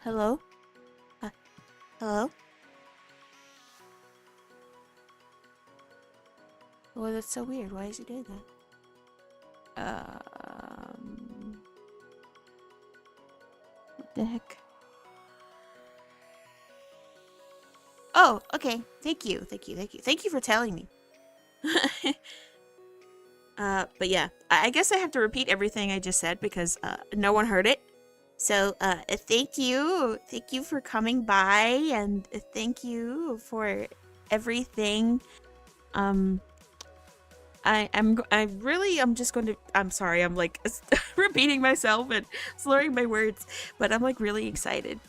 Hello? Uh, hello? Oh, that's so weird. Why is he doing that? What the heck? Oh, okay. Thank you. Thank you. Thank you. Thank you for telling me. But yeah, I guess I have to repeat everything I just said because no one heard it. So, thank you. Thank you for coming by and thank you for everything. Um, I'm just going to, I'm sorry, I'm like repeating myself and slurring my words, but I'm like really excited.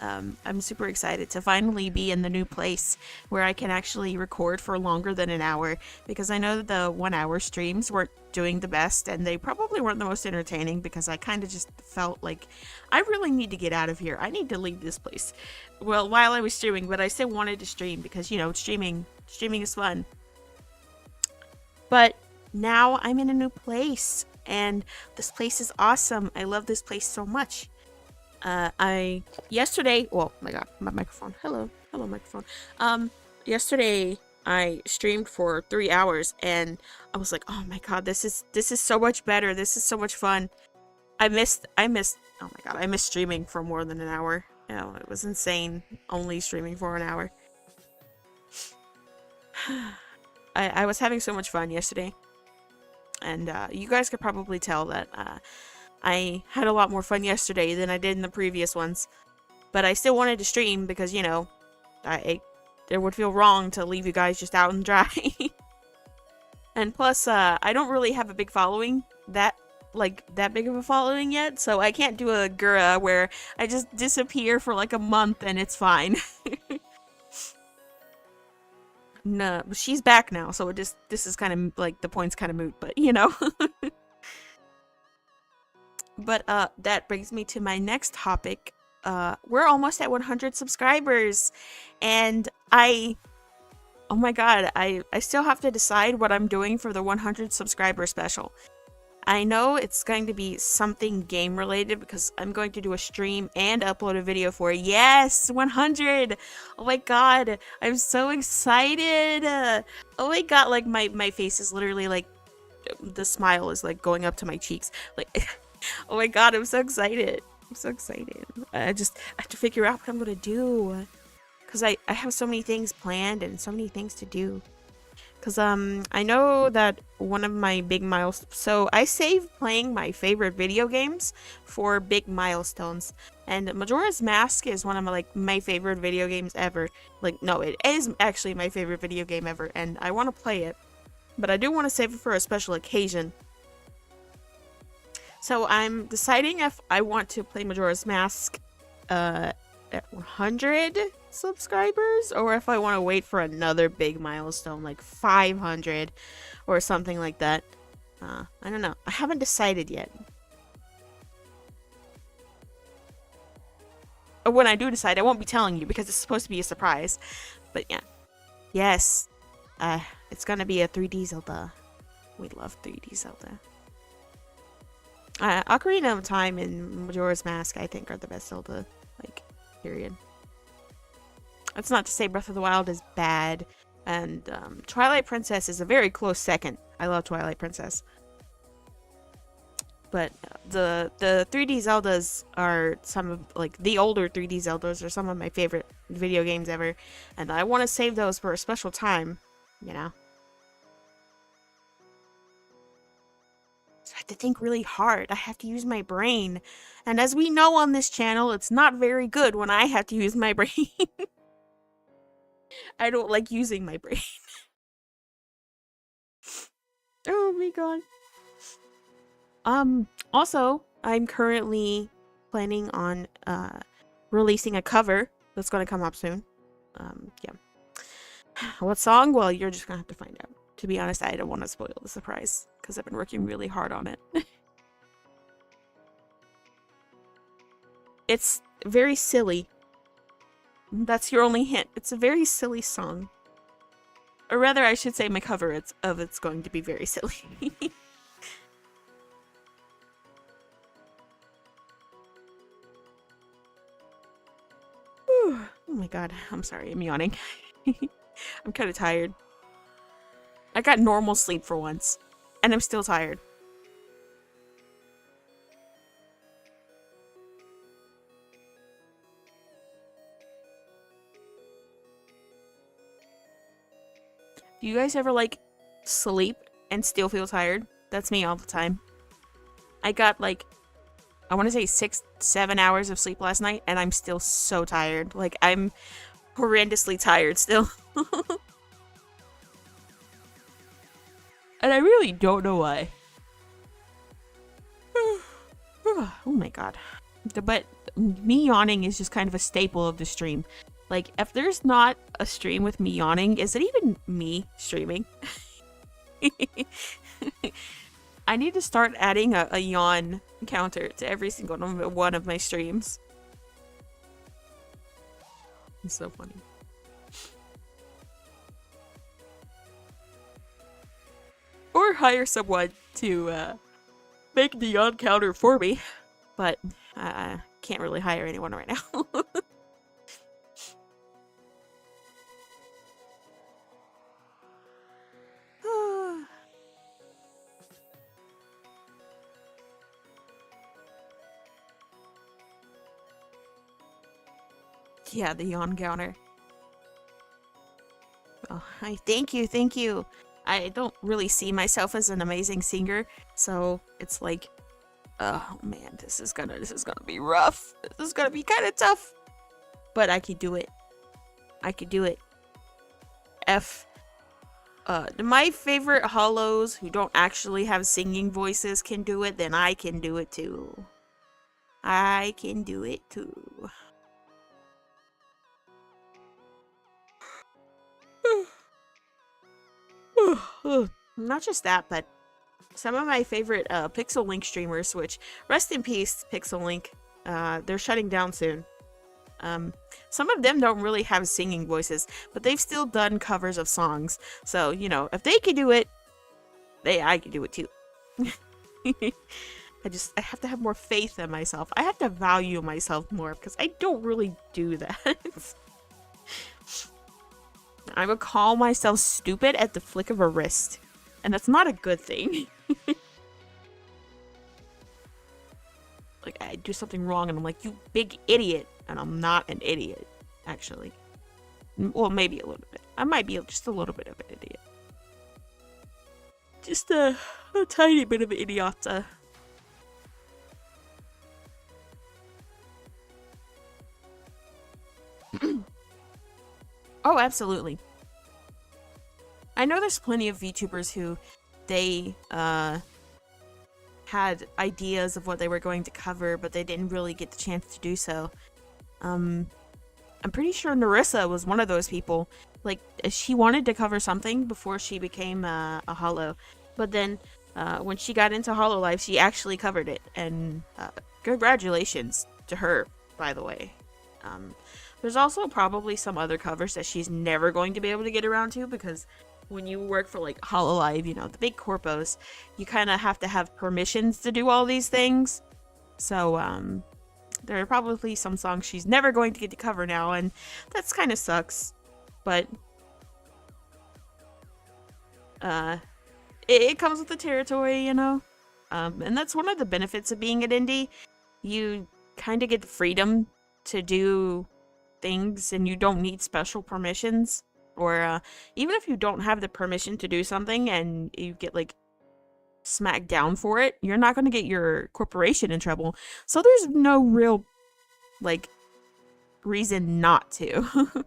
I'm super excited to finally be in the new place where I can actually record for longer than an hour because I know that the 1 hour streams weren't doing the best and they probably weren't the most entertaining because I kind of just felt like I really need to get out of here. I need to leave this place. Well, while I was streaming, but I still wanted to stream because, you know, streaming is fun. But now I'm in a new place and this place is awesome. I love this place so much. I yesterday, well, my god, my microphone. Hello, microphone. Yesterday I streamed for 3 hours, and I was like, oh my god, this is so much better. This is so much fun. I missed. Oh my god, I missed streaming for more than an hour. You know, it was insane. Only streaming for an hour. I was having so much fun yesterday, and you guys could probably tell that I had a lot more fun yesterday than I did in the previous ones. But I still wanted to stream because, you know, it would feel wrong to leave you guys just out and dry. And plus, I don't really have a big following, that big of a following yet, so I can't do a Gura where I just disappear for like a month and it's fine. No, she's back now, so this is kind of like the point's kind of moot, but you know. But that brings me to my next topic. We're almost at 100 subscribers, and oh my god, I still have to decide what I'm doing for the 100 subscriber special. I know it's going to be something game related because I'm going to do a stream and upload a video for it. Yes, 100. Oh my god, I'm so excited. Oh my god, like my face is literally like the smile is like going up to my cheeks. Like oh my god, I'm so excited. I'm so excited. I have to figure out what I'm gonna do. Because I have so many things planned and so many things to do. Because I know that one of my big milestones. So I save playing my favorite video games for big milestones. And Majora's Mask is one of my favorite video games ever. Like, no, it is actually my favorite video game ever. And I want to play it. But I do want to save it for a special occasion. So I'm deciding if I want to play Majora's Mask at 100 subscribers or if I want to wait for another big milestone like 500 or something like that. I don't know. I haven't decided yet. When I do decide, I won't be telling you because it's supposed to be a surprise. But yeah. Yes. It's gonna be a 3D Zelda. We love 3D Zelda. Ocarina of Time and Majora's Mask, I think, are the best Zelda, like, period. That's not to say Breath of the Wild is bad, and Twilight Princess is a very close second. I love Twilight Princess. But the 3D Zeldas are some of, like, the older 3D Zeldas are some of my favorite video games ever, and I want to save those for a special time, you know? I have to think really hard. I have to use my brain. And as we know on this channel, it's not very good when I have to use my brain. I don't like using my brain. Oh my god. Also, I'm currently planning on releasing a cover that's gonna come up soon. Yeah. What song? Well, you're just gonna have to find out. To be honest, I don't want to spoil the surprise because I've been working really hard on it. It's very silly. That's your only hint. It's a very silly song. Or rather, I should say my cover it's going to be very silly. my god, I'm sorry, I'm yawning. I'm kind of tired. I got normal sleep for once, and I'm still tired. Do you guys ever like sleep and still feel tired? That's me all the time. I got like, I want to say 6-7 hours of sleep last night, and I'm still so tired. Like, I'm horrendously tired still. And I really don't know why. Oh my god. But me yawning is just kind of a staple of the stream. Like, if there's not a stream with me yawning, is it even me streaming? I need to start adding a yawn counter to every single one of my streams. It's so funny. Or hire someone to make the yawn counter for me. But I can't really hire anyone right now. Yeah, the yawn counter. Oh, thank you. I don't really see myself as an amazing singer, so it's like, oh man, this is gonna be rough. This is gonna be kind of tough, but I could do it. I could do it. My favorite hollows who don't actually have singing voices can do it, then I can do it too. I can do it too. Not just that, but some of my favorite Pixel Link streamers, which rest in peace, Pixel Link. They're shutting down soon. Some of them don't really have singing voices, but they've still done covers of songs. So, you know, if they can do it, I can do it too. I have to have more faith in myself. I have to value myself more because I don't really do that. I would call myself stupid at the flick of a wrist. And that's not a good thing. Like, I do something wrong and I'm like, you big idiot. And I'm not an idiot, actually. Well, maybe a little bit. I might be just a little bit of an idiot. Just a tiny bit of an idiota. Oh, absolutely. I know there's plenty of VTubers who they had ideas of what they were going to cover, but they didn't really get the chance to do so. I'm pretty sure Narissa was one of those people. Like, she wanted to cover something before she became a Hollow, but then when she got into Hololive, she actually covered it, and congratulations to her, by the way. There's also probably some other covers that she's never going to be able to get around to, because when you work for like Hololive, you know, the big corpos, you kind of have to have permissions to do all these things. So there are probably some songs she's never going to get to cover now, and that's kind of sucks. But it comes with the territory, you know. And that's one of the benefits of being an indie. You kind of get the freedom to do things, and you don't need special permissions. Or even if you don't have the permission to do something and you get like smacked down for it, you're not going to get your corporation in trouble. So there's no real like reason not to.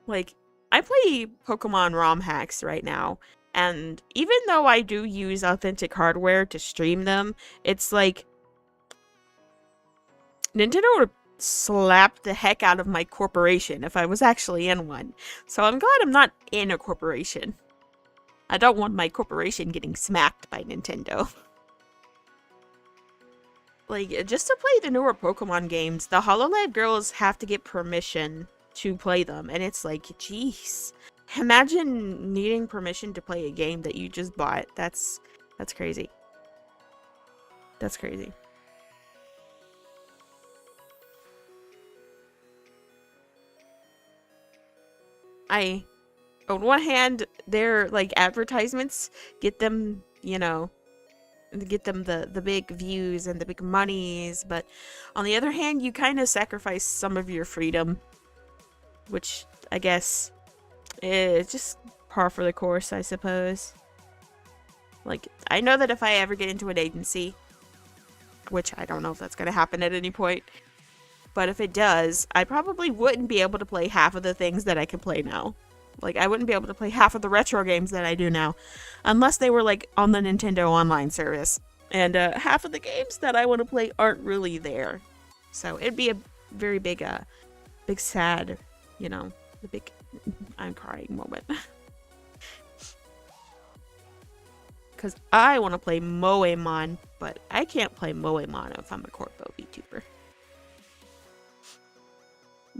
Like, I play Pokemon ROM hacks right now, and even though I do use authentic hardware to stream them, it's like Nintendo would slap the heck out of my corporation if I was actually in one. So I'm glad I'm not in a corporation. I don't want my corporation getting smacked by Nintendo. Like, just to play the newer Pokemon games, the Hololive girls have to get permission to play them, and it's like, jeez. Imagine needing permission to play a game that you just bought. That's crazy. That's crazy. on one hand, their like advertisements get them, get them the big views and the big monies, but on the other hand, you kind of sacrifice some of your freedom, which I guess is just par for the course, I suppose. Like, I know that if I ever get into an agency, which I don't know if that's going to happen at any point, but if it does, I probably wouldn't be able to play half of the things that I can play now. Like, I wouldn't be able to play half of the retro games that I do now, unless they were, like, on the Nintendo Online service. And half of the games that I want to play aren't really there. So it'd be a very big, big sad, the big I'm crying moment. Because I want to play Moemon, but I can't play Moemon if I'm a corpo VTuber.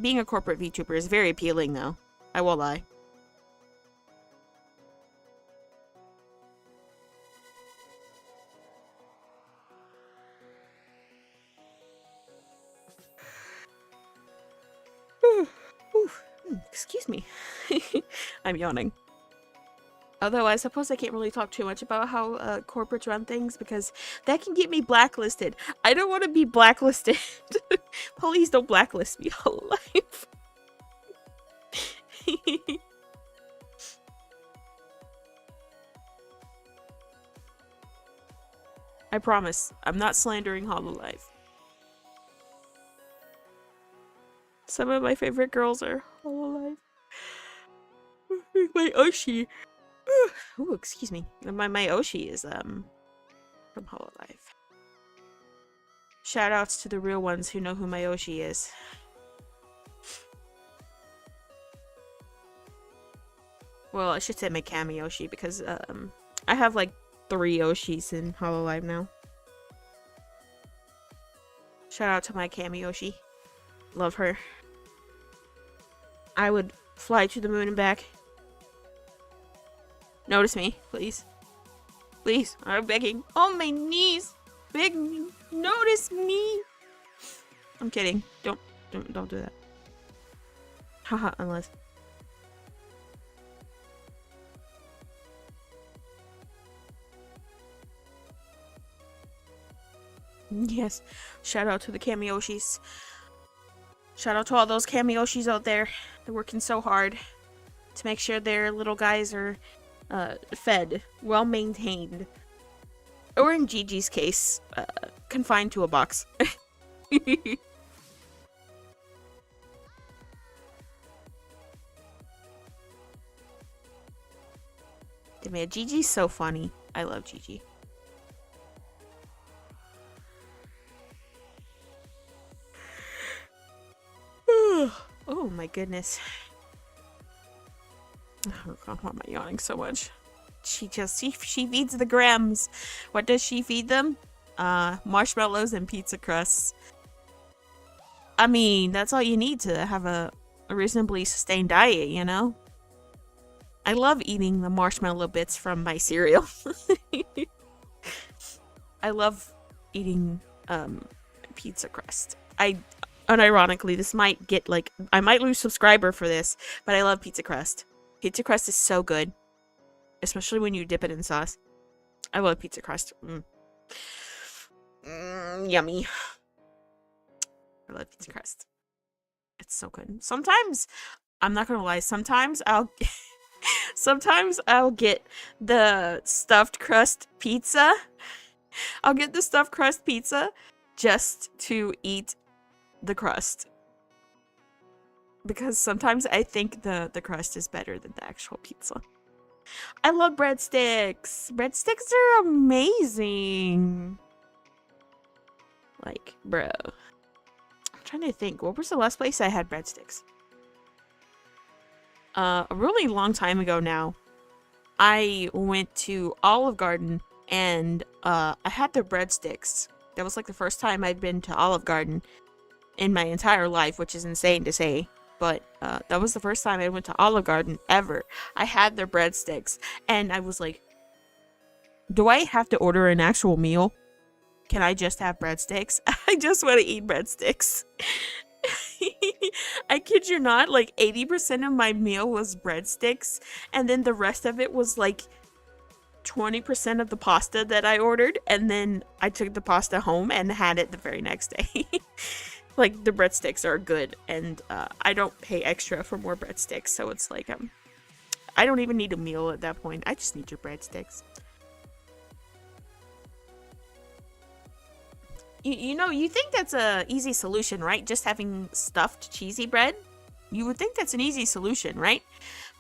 Being a corporate VTuber is very appealing, though. I won't lie. Excuse me. I'm yawning. Although I suppose I can't really talk too much about how corporates run things because that can get me blacklisted. I don't want to be blacklisted. Please don't blacklist me all life. I promise, I'm not slandering Hololive. Some of my favorite girls are Hololive. My Oshi. Ooh, excuse me. My Oshi is from Hololive. Shoutouts to the real ones who know who my Oshi is. Well, I should say my Kami Oshi because I have like 3 Oshis in Hololive now. Shout out to my Kami Oshi. Love her. I would fly to the moon and back. Notice me, please. Please, I'm begging. On my knees. Beg me. Notice me. I'm kidding. Don't do that. Haha, unless. Yes. Shout out to the Kamioshis. Shout out to all those Kamioshis out there. They're working so hard to make sure their little guys are fed, well maintained, or in Gigi's case, confined to a box. Man, Gigi's so funny. I love Gigi. Oh my goodness. Oh god, why am I yawning so much? She feeds the grams. What does she feed them? Marshmallows and pizza crusts. I mean, that's all you need to have a reasonably sustained diet, you know? I love eating the marshmallow bits from my cereal. I love eating pizza crust. Unironically, this might get like I might lose subscriber for this, but I love pizza crust. Pizza crust is so good, especially when you dip it in sauce. I love pizza crust. Yummy. I love pizza crust. It's so good. Sometimes, I'm not gonna lie, sometimes I'll get the stuffed crust pizza. I'll get the stuffed crust pizza just to eat the crust. Because sometimes I think the crust is better than the actual pizza. I love breadsticks. Breadsticks are amazing. Like, bro. I'm trying to think. What was the last place I had breadsticks? A really long time ago now. I went to Olive Garden and I had their breadsticks. That was like the first time I'd been to Olive Garden in my entire life, which is insane to say. But that was the first time I went to Olive Garden ever. I had their breadsticks, and I was like, do I have to order an actual meal? Can I just have breadsticks? I just want to eat breadsticks. I kid you not, like 80% of my meal was breadsticks, and then the rest of it was like 20% of the pasta that I ordered, and then I took the pasta home and had it the very next day. Like, the breadsticks are good, and I don't pay extra for more breadsticks, so it's like, I don't even need a meal at that point. I just need your breadsticks. You know, you think that's a easy solution, right? Just having stuffed cheesy bread? You would think that's an easy solution, right?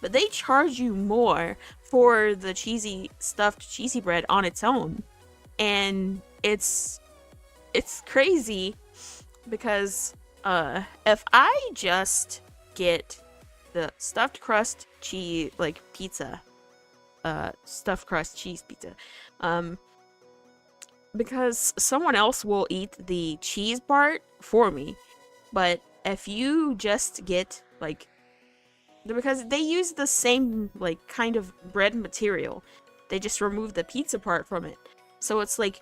But they charge you more for the cheesy stuffed cheesy bread on its own. And it's crazy because if I just get the stuffed crust cheese like pizza, stuffed crust cheese pizza, um because someone else will eat the cheese part for me. But if you just get like, because they use the same like kind of bread material, they just remove the pizza part from it. So it's like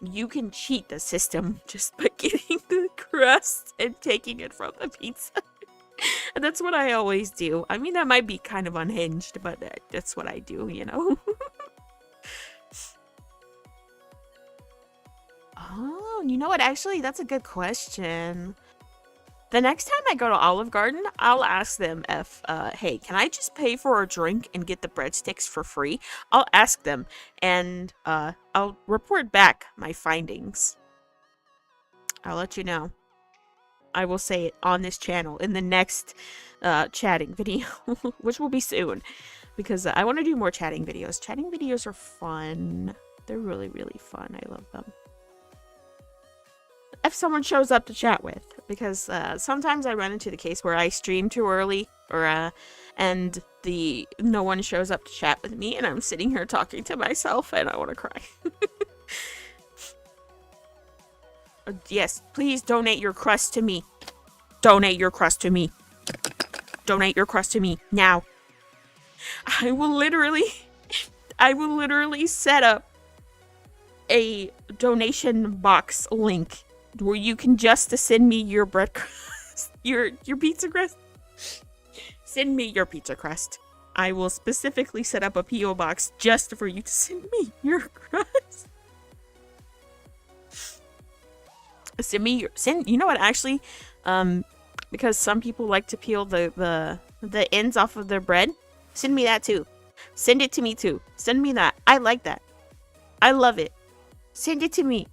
you can cheat the system just by getting the crust and taking it from the pizza. And that's what I always do. I mean, that might be kind of unhinged, but that's what I do, you know? Oh, you know what? Actually, that's a good question. The next time I go to Olive Garden, I'll ask them if, hey, can I just pay for a drink and get the breadsticks for free? I'll ask them, and I'll report back my findings. I'll let you know. I will say it on this channel in the next chatting video, which will be soon, because I want to do more chatting videos. Chatting videos are fun. They're really, really fun. I love them. If someone shows up to chat with, because sometimes I run into the case where I stream too early, or and no one shows up to chat with me, and I'm sitting here talking to myself, and I want to cry. Yes, please donate your crust to me. Donate your crust to me. Donate your crust to me now. I will literally set up a donation box link where you can just send me your bread crust, your pizza crust. Send me your pizza crust. I will specifically set up a PO box just for you to send me your crust. Send me you know what, actually, because some people like to peel the ends off of their bread. Send me that too. Send it to me too. Send me that. I like that. I love it. Send it to me.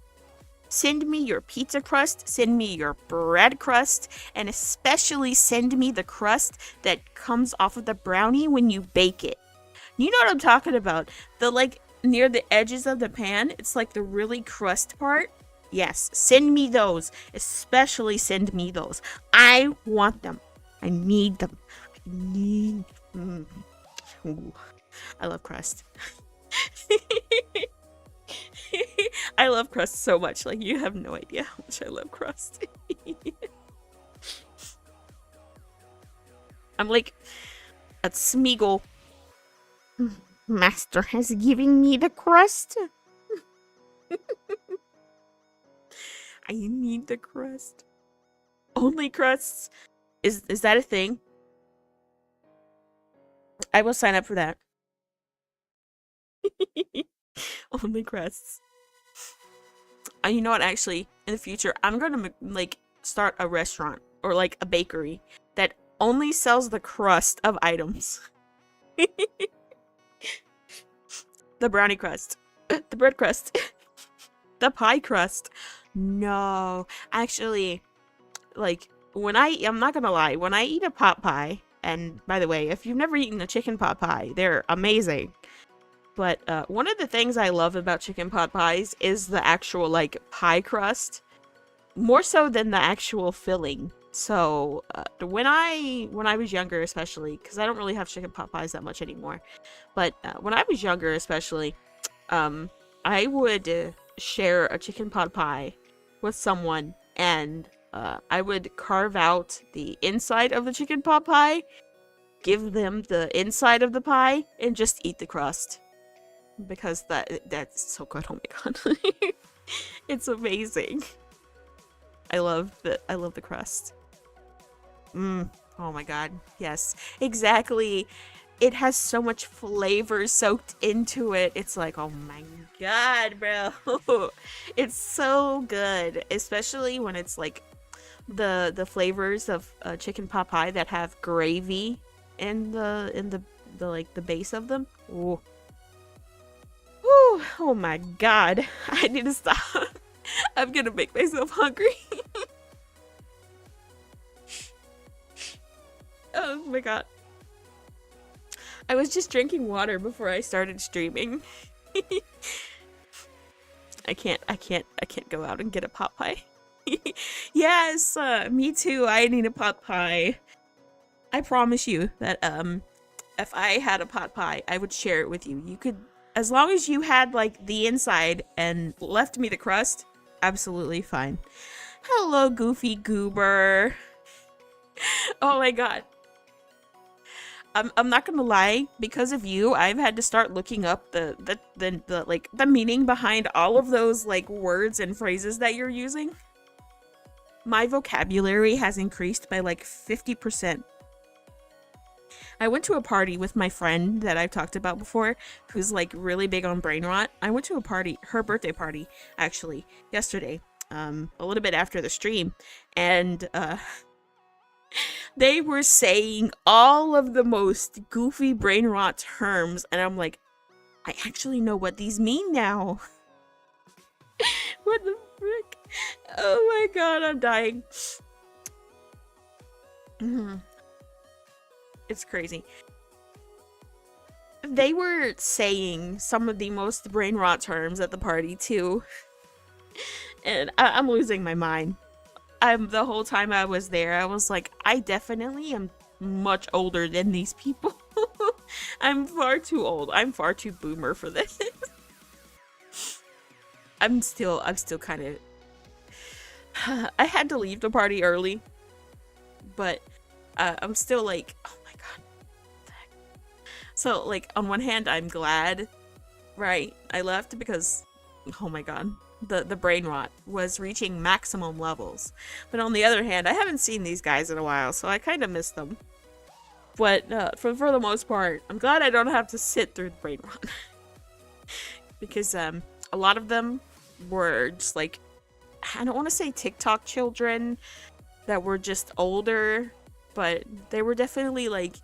Send me your pizza crust, send me your bread crust, and especially send me the crust that comes off of the brownie when you bake it. You know what I'm talking about? The, like, near the edges of the pan, it's like the really crust part. Yes, send me those. Especially send me those. I want them. I need them. I need... Ooh, I love crust. I love crust so much. Like, you have no idea how much I love crust. I'm like a Smeagol. Master has given me the crust. I need the crust. Only crusts? Is that a thing? I will sign up for that. Only crusts. You know what, actually, in the future, I'm gonna, like, start a restaurant, or, like, a bakery, that only sells the crust of items. The brownie crust. The bread crust. The pie crust. No. Actually, like, I'm not gonna lie, when I eat a pot pie, and, by the way, if you've never eaten a chicken pot pie, they're amazing. But one of the things I love about chicken pot pies is the actual, like, pie crust. More so than the actual filling. So, when I was younger, especially, because I don't really have chicken pot pies that much anymore. But when I was younger, especially, I would share a chicken pot pie with someone, and I would carve out the inside of the chicken pot pie, give them the inside of the pie, and just eat the crust. Because that's so good. Oh my god. It's amazing. I love the crust. Oh my god. Yes. Exactly. It has so much flavor soaked into it. It's like, oh my god, bro. It's so good, especially when it's like the flavors of chicken pot pie that have gravy in the like the base of them. Ooh. Ooh, oh my god. I need to stop. I'm gonna make myself hungry. Oh my god. I was just drinking water before I started streaming. I can't go out and get a pot pie. Yes, me too. I need a pot pie. I promise you that if I had a pot pie, I would share it with you. You could, as long as you had like the inside and left me the crust, absolutely fine. Hello, Goofy Goober. Oh my god. I'm not gonna lie, because of you, I've had to start looking up the like the meaning behind all of those like words and phrases that you're using. My vocabulary has increased by like 50%. I went to a party with my friend that I've talked about before, who's like really big on brain rot. I went to a party, her birthday party, actually, yesterday, a little bit after the stream, and they were saying all of the most goofy brain rot terms, and I'm like, I actually know what these mean now. What the frick? Oh my god, I'm dying. It's crazy. They were saying some of the most brain rot terms at the party too, and I'm losing my mind. The whole time I was there, I was like, I definitely am much older than these people. I'm far too old. I'm far too boomer for this. I'm still kind of. I had to leave the party early, but I'm still like, oh my god. So like, on one hand, I'm glad, right? I left because, oh my god. The brain rot was reaching maximum levels. But on the other hand, I haven't seen these guys in a while, so I kind of miss them. But for the most part, I'm glad I don't have to sit through the brain rot. Because a lot of them were just like, I don't want to say TikTok children that were just older, but they were definitely like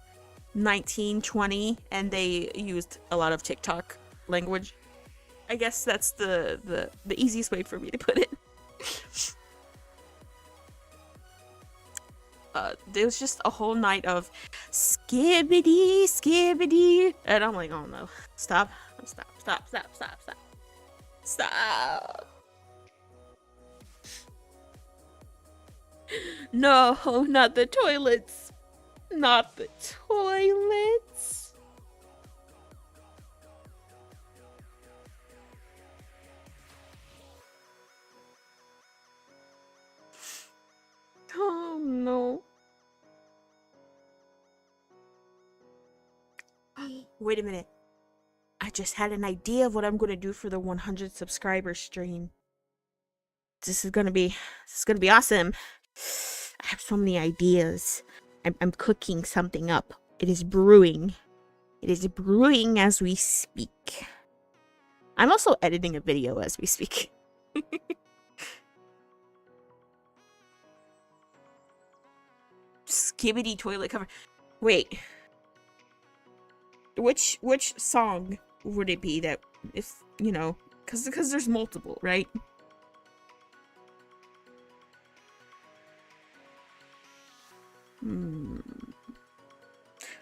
19, 20, and they used a lot of TikTok language. I guess that's the easiest way for me to put it. There was just a whole night of skibbity, skibbity, and I'm like, oh no, stop. No, not the toilets. Not the toilets. Oh no. Wait a minute. I just had an idea of what I'm gonna do for the 100 subscriber stream. This is gonna be awesome. I have so many ideas. I'm cooking something up. It is brewing. It is brewing as we speak. I'm also editing a video as we speak. Skibbity toilet cover. Wait. Which song would it be that, if, you know, because there's multiple, right?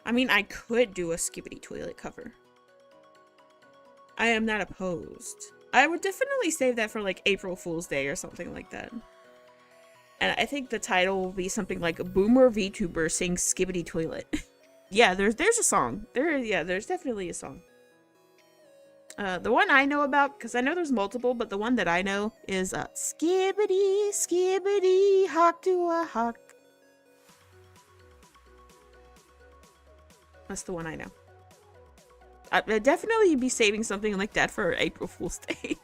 I mean, I could do a skibbity toilet cover. I am not opposed. I would definitely save that for like April Fool's Day or something like that. And I think the title will be something like Boomer VTuber sings Skibbity Toilet. Yeah, there's a song. There's definitely a song. The one I know about, because I know there's multiple, but the one that I know is Skibbity, Skibbity, Hawk to a Hawk. That's the one I know. I'd definitely be saving something like that for April Fool's Day.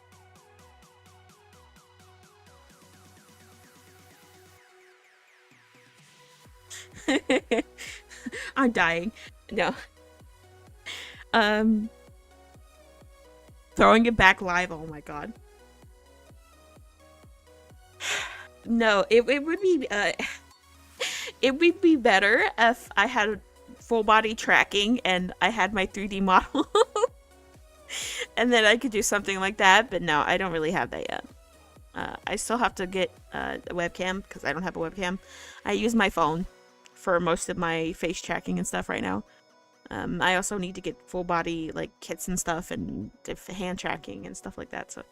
I'm dying. No. Um, Throwing it back live. Oh my god. No, it would be it would be better if I had full body tracking and I had my 3D model, and then I could do something like that. But no, I don't really have that yet. I still have to get a webcam because I don't have a webcam. I use my phone for most of my face tracking and stuff right now. I also need to get full body like kits and stuff and hand tracking and stuff like that. So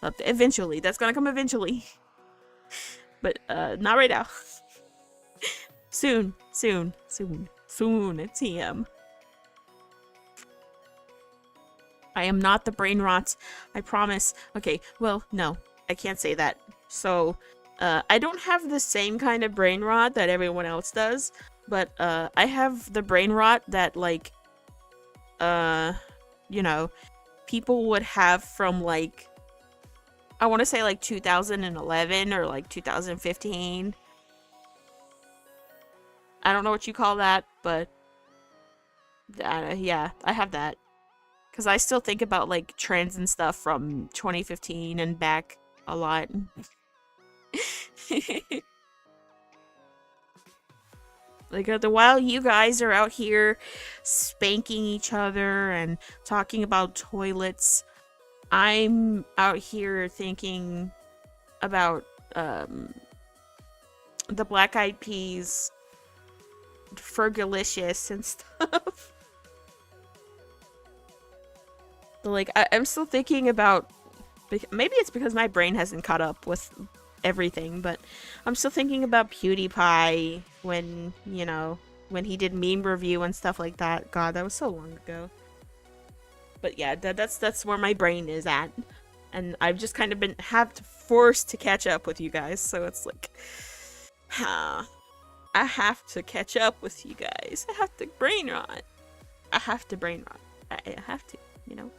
eventually, that's gonna come eventually, but not right now. Soon, soon, soon, soon. It's him. I am not the brain rot. I promise. Okay, well, no, I can't say that. So, I don't have the same kind of brain rot that everyone else does, but I have the brain rot that like, you know, people would have from like, I want to say like 2011 or like 2015. I don't know what you call that, but yeah, I have that. Because I still think about like trends and stuff from 2015 and back a lot. Like while you guys are out here spanking each other and talking about toilets, I'm out here thinking about the Black Eyed Peas, Fergalicious and stuff. Like I'm still thinking about, maybe it's because my brain hasn't caught up with everything, but I'm still thinking about PewDiePie when, you know, when he did meme review and stuff like that. God, that was so long ago. But yeah, that's where my brain is at, and I've just kind of been forced to catch up with you guys. So it's like, I have to catch up with you guys. I have to brain rot. I have to brain rot. I have to, you know.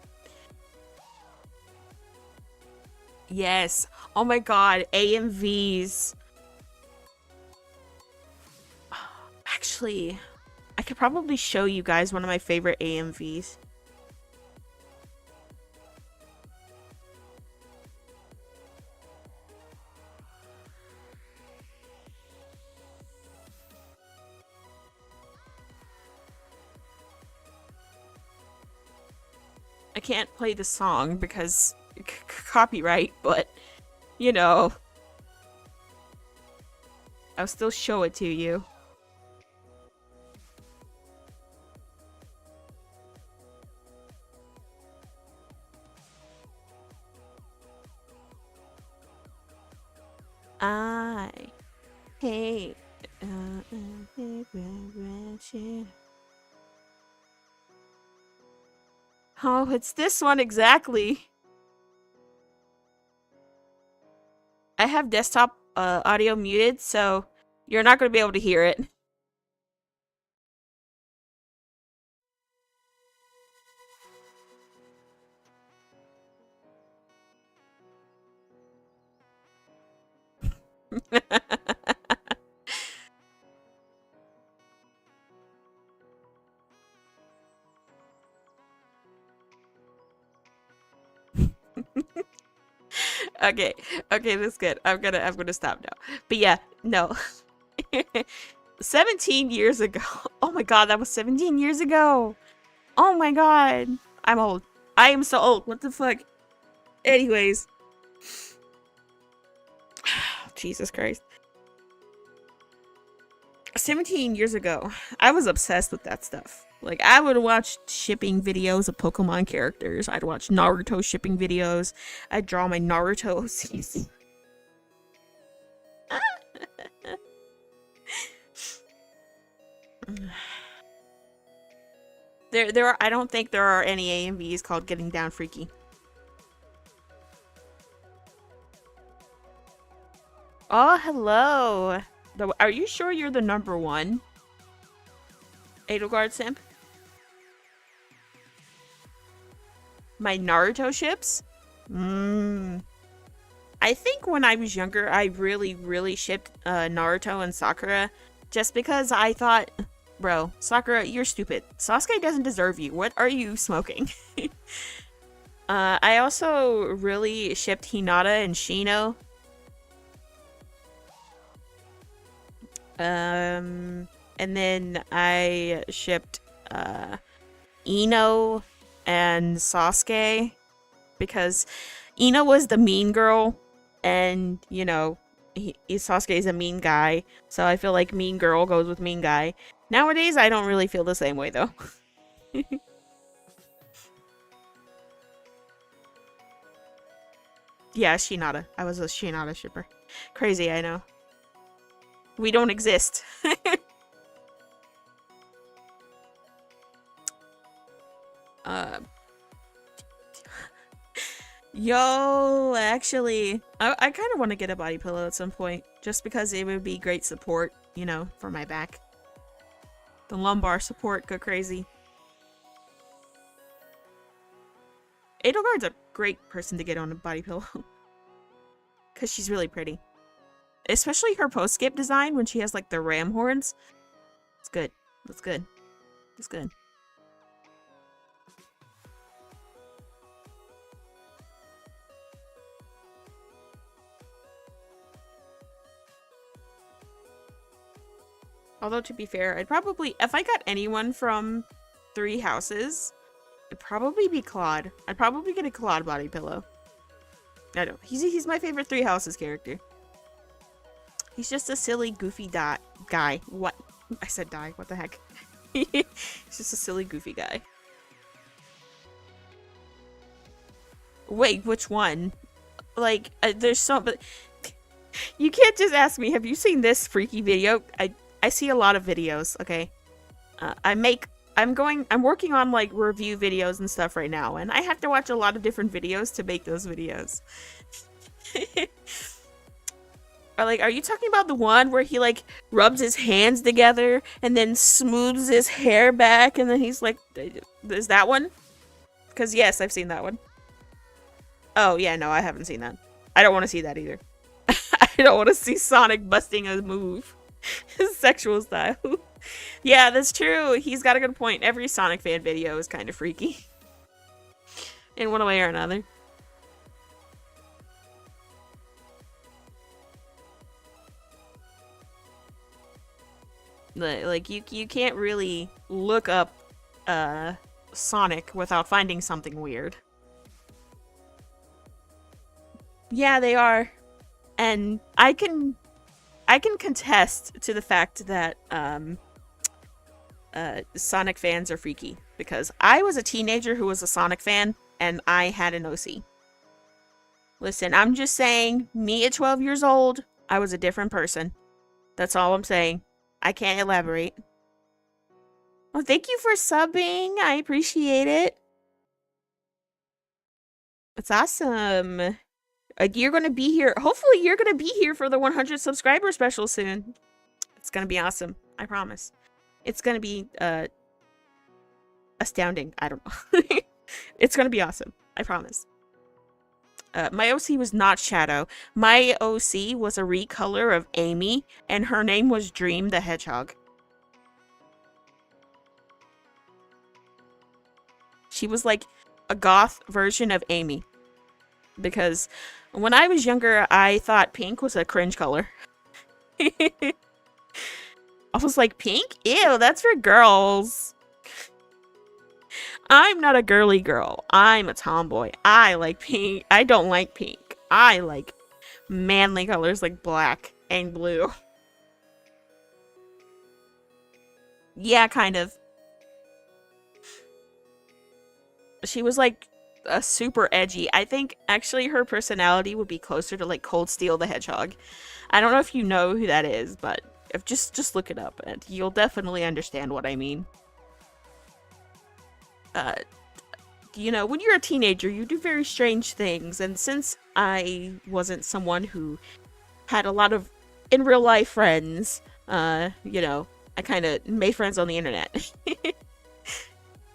Yes. Oh my god, AMVs. Actually, I could probably show you guys one of my favorite AMVs. I can't play the song because copyright, but you know, I'll still show it to you. I hate Oh, it's this one exactly. I have desktop audio muted, so you're not going to be able to hear it. Okay, okay, that's good. I'm gonna stop now. But yeah, no. 17 years ago. Oh my god, that was 17 years ago. Oh my god. I'm old. I am so old. What the fuck? Anyways. Jesus Christ. 17 years ago, I was obsessed with that stuff. Like, I would watch shipping videos of Pokemon characters. I'd watch Naruto shipping videos. I'd draw my Naruto OCs. I don't think there are any AMVs called Getting Down Freaky. Oh, hello. Are you sure you're the number one? Edelgard Simp? My Naruto ships? I think when I was younger, I really shipped Naruto and Sakura. Just because I thought, bro, Sakura, you're stupid. Sasuke doesn't deserve you. What are you smoking? I also really shipped Hinata and Shino. And then I shipped Ino and Sasuke because Ino was the mean girl, and you know, Sasuke is a mean guy, so I feel like mean girl goes with mean guy. Nowadays, I don't really feel the same way though. Yeah, Shinada. I was a Shinada shipper. Crazy, I know. We don't exist. uh, Yo, actually, I kind of want to get a body pillow at some point, just because it would be great support, you know, for my back. The lumbar support go crazy. Edelgard's a great person to get on a body pillow. Because she's really pretty. Especially her post-skip design when she has, like, the ram horns. It's good. It's good. It's good. Although, to be fair, I'd probably... If I got anyone from Three Houses, it'd probably be Claude. I'd probably get a Claude body pillow. I don't... He's my favorite Three Houses character. He's just a silly, goofy guy. What? I said die. What the heck? He's just a silly, goofy guy. Wait, which one? Like, there's so... But you can't just ask me, have you seen this freaky video? I see a lot of videos, okay? I'm working on, like, review videos and stuff right now, and I have to watch a lot of different videos to make those videos. Or, like, are you talking about the one where he, like, rubs his hands together and then smooths his hair back and then he's like, is that one? Because, yes, I've seen that one. Oh, yeah, no, I haven't seen that. I don't want to see that either. I don't want to see Sonic busting a move. His sexual style. Yeah, that's true. He's got a good point. Every Sonic fan video is kind of freaky. In one way or another. Like, you can't really look up Sonic without finding something weird. Yeah, they are. And I can contest to the fact that Sonic fans are freaky, because I was a teenager who was a Sonic fan and I had an OC. Listen, I'm just saying, me at 12 years old, I was a different person. That's all I'm saying. I can't elaborate. Well, thank you for subbing. I appreciate it. It's awesome. You're going to be here. Hopefully you're going to be here for the 100 subscriber special soon. It's going to be awesome. I promise. It's going to be astounding. I don't know. It's going to be awesome. I promise. My OC was not Shadow. My OC was a recolor of Amy, and her name was Dream the Hedgehog. She was like a goth version of Amy. Because when I was younger, I thought pink was a cringe color. I was like, pink? Ew, that's for girls. I'm not a girly girl. I'm a tomboy. I like pink. I don't like pink. I like manly colors like black and blue. Yeah, kind of. She was like a super edgy. I think actually her personality would be closer to like Cold Steel the Hedgehog. I don't know if you know who that is, but if just look it up and you'll definitely understand what I mean. You know, when you're a teenager, you do very strange things, and since I wasn't someone who had a lot of in real life friends, you know, I kind of made friends on the internet.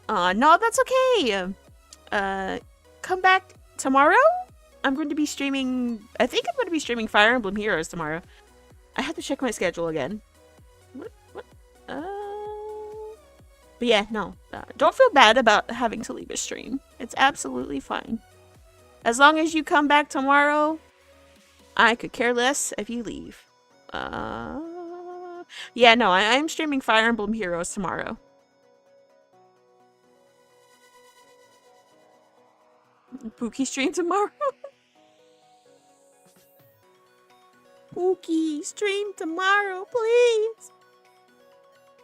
No, that's okay. Come back tomorrow? I'm going to be streaming, I think I'm going to be streaming Fire Emblem Heroes tomorrow. I have to check my schedule again. But yeah, no. Don't feel bad about having to leave a stream. It's absolutely fine. As long as you come back tomorrow, I could care less if you leave. Yeah, no, I'm streaming Fire Emblem Heroes tomorrow. Pookie stream tomorrow. Pookie, stream tomorrow, please.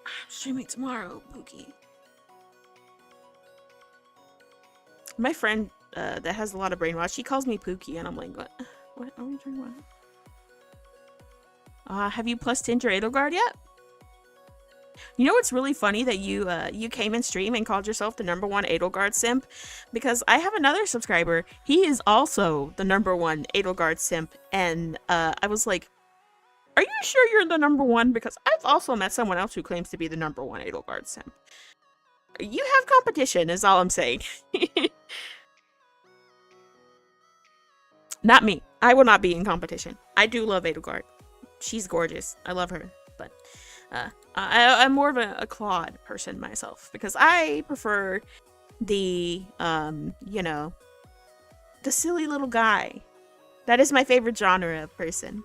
I'm streaming tomorrow, Pookie. My friend that has a lot of brainwash, she calls me Pookie, and I'm like, what? What are we talking about? Have you plus Tinder Edelgard yet? You know what's really funny that you came in stream and called yourself the #1 Edelgard simp? Because I have another subscriber. He is also the #1 Edelgard simp, and I was like, are you sure you're the #1? Because I've also met someone else who claims to be the #1 Edelgard simp. You have competition, is all I'm saying. Not me. I will not be in competition. I do love Edelgard. She's gorgeous. I love her. But I'm more of a Claude person myself, because I prefer the, you know, the silly little guy. That is my favorite genre of person.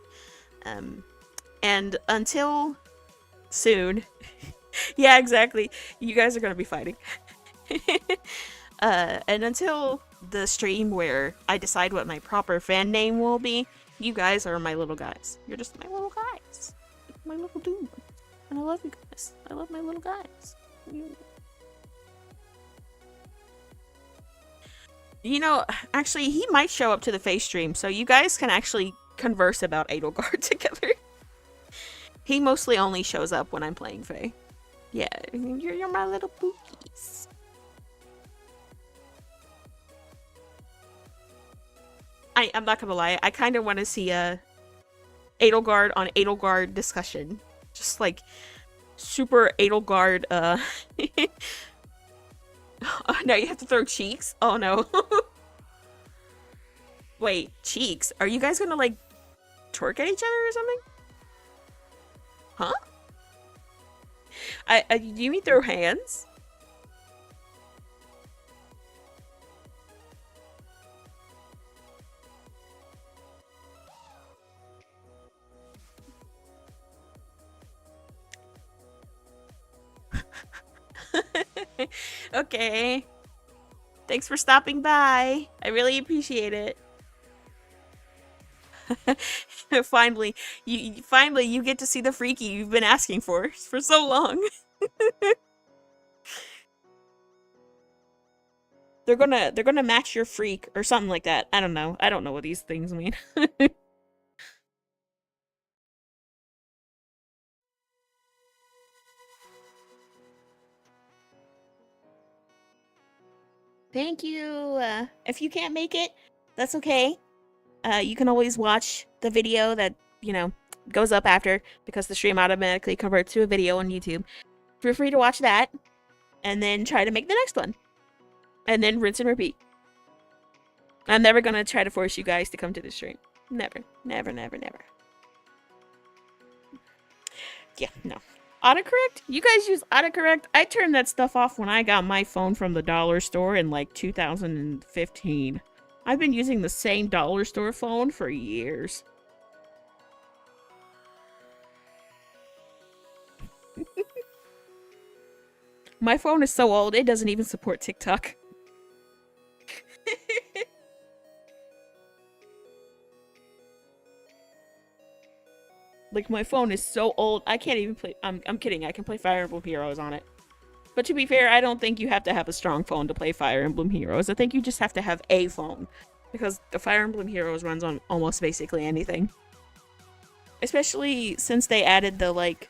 And until soon, yeah, exactly. You guys are gonna be fighting. And until the stream where I decide what my proper fan name will be, you guys are my little guys. You're just my little guys. My little dude. And I love you guys. I love my little guys. You know, actually, he might show up to the face stream, so you guys can actually converse about Edelgard together. He mostly only shows up when I'm playing Fae. Yeah, you're my little pookies. I'm not gonna lie, I kind of want to see a Edelgard on Edelgard discussion. Just like super Edelgard, oh, now you have to throw cheeks? Oh no. Wait, cheeks? Are you guys gonna like twerk at each other or something? Huh? Do you mean throw hands? Okay. Thanks for stopping by. I really appreciate it. Finally, you get to see the freaky you've been asking for so long. They're gonna match your freak or something like that. I don't know. I don't know what these things mean. Thank you. If you can't make it, that's okay. You can always watch the video that, you know, goes up after, because the stream automatically converts to a video on YouTube. Feel free to watch that and then try to make the next one. And then rinse and repeat. I'm never gonna try to force you guys to come to the stream. Never. Never, never, never. Yeah, no. Autocorrect? You guys use autocorrect? I turned that stuff off when I got my phone from the dollar store in like 2015. I've been using the same dollar store phone for years. My phone is so old, it doesn't even support TikTok. Like, my phone is so old, I can't even play. I'm kidding, I can play Fire Emblem Heroes on it. But to be fair, I don't think you have to have a strong phone to play Fire Emblem Heroes. I think you just have to have a phone. Because the Fire Emblem Heroes runs on almost basically anything. Especially since they added the, like,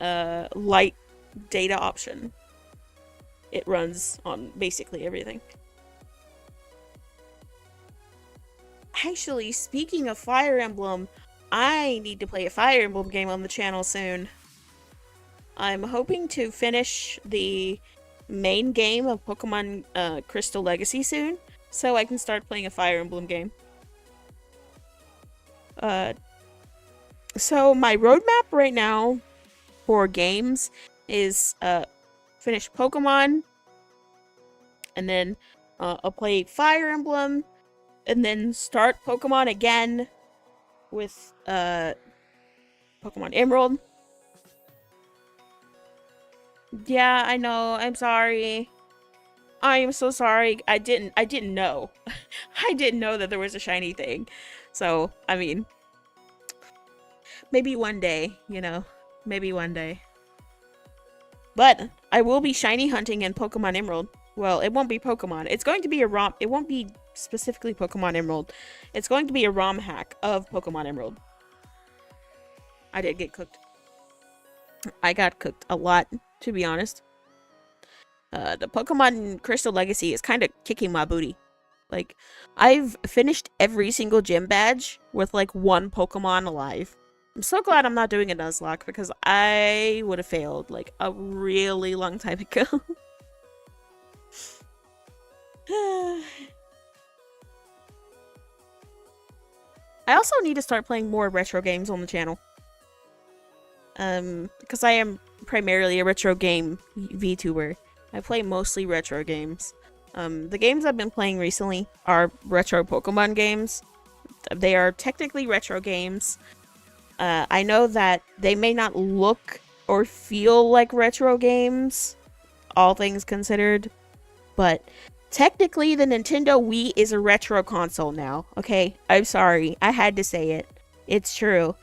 light data option. It runs on basically everything. Actually, speaking of Fire Emblem, I need to play a Fire Emblem game on the channel soon. I'm hoping to finish the main game of Pokemon Crystal Legacy soon, so I can start playing a Fire Emblem game. So my roadmap right now for games is finish Pokemon, and then I'll play Fire Emblem, and then start Pokemon again with Pokemon Emerald. Yeah, I know. I'm sorry. I am so sorry. I didn't know. I didn't know that there was a shiny thing. So, I mean, maybe one day, maybe one day. But I will be shiny hunting in Pokemon Emerald. Well, it won't be Pokemon. It's going to be a ROM. It won't be specifically Pokemon Emerald. It's going to be a ROM hack of Pokemon Emerald. I did get cooked. I got cooked a lot, to be honest. The Pokemon Crystal Legacy is kind of kicking my booty. Like, I've finished every single gym badge with like one Pokemon alive. I'm so glad I'm not doing a Nuzlocke because I would have failed like a really long time ago. I also need to start playing more retro games on the channel. Because I am primarily a retro game VTuber. I play mostly retro games. The games I've been playing recently are retro Pokemon games. They are technically retro games. I know that they may not look or feel like retro games, all things considered, but technically the Nintendo Wii is a retro console now, okay? I'm sorry, I had to say it. It's true.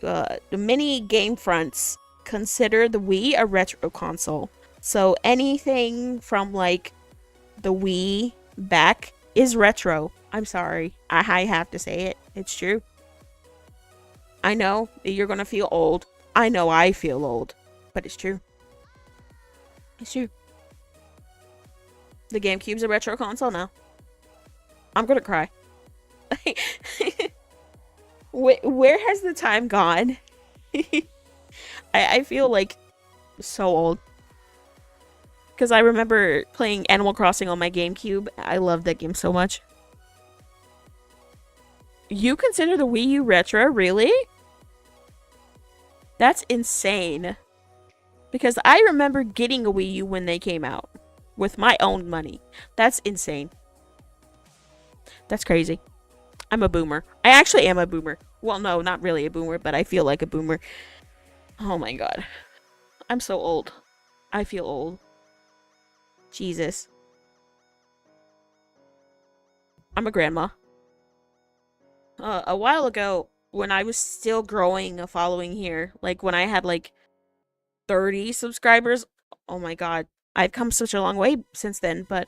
The many game fronts consider the Wii a retro console. So anything from like the Wii back is retro. I'm sorry. I have to say it. It's true. I know you're gonna feel old. I know I feel old. But it's true. It's true. The GameCube's a retro console now. I'm gonna cry. Where has the time gone? I feel like so old. Because I remember playing Animal Crossing on my GameCube. I love that game so much. You consider the Wii U retro? Really? That's insane. Because I remember getting a Wii U when they came out. With my own money. That's insane. That's crazy. I'm a boomer. I actually am a boomer. Well, no, not really a boomer, but I feel like a boomer. Oh my god. I'm so old. I feel old. Jesus. I'm a grandma. A while ago, when I was still growing a following here, like when I had like 30 subscribers, oh my god. I've come such a long way since then, but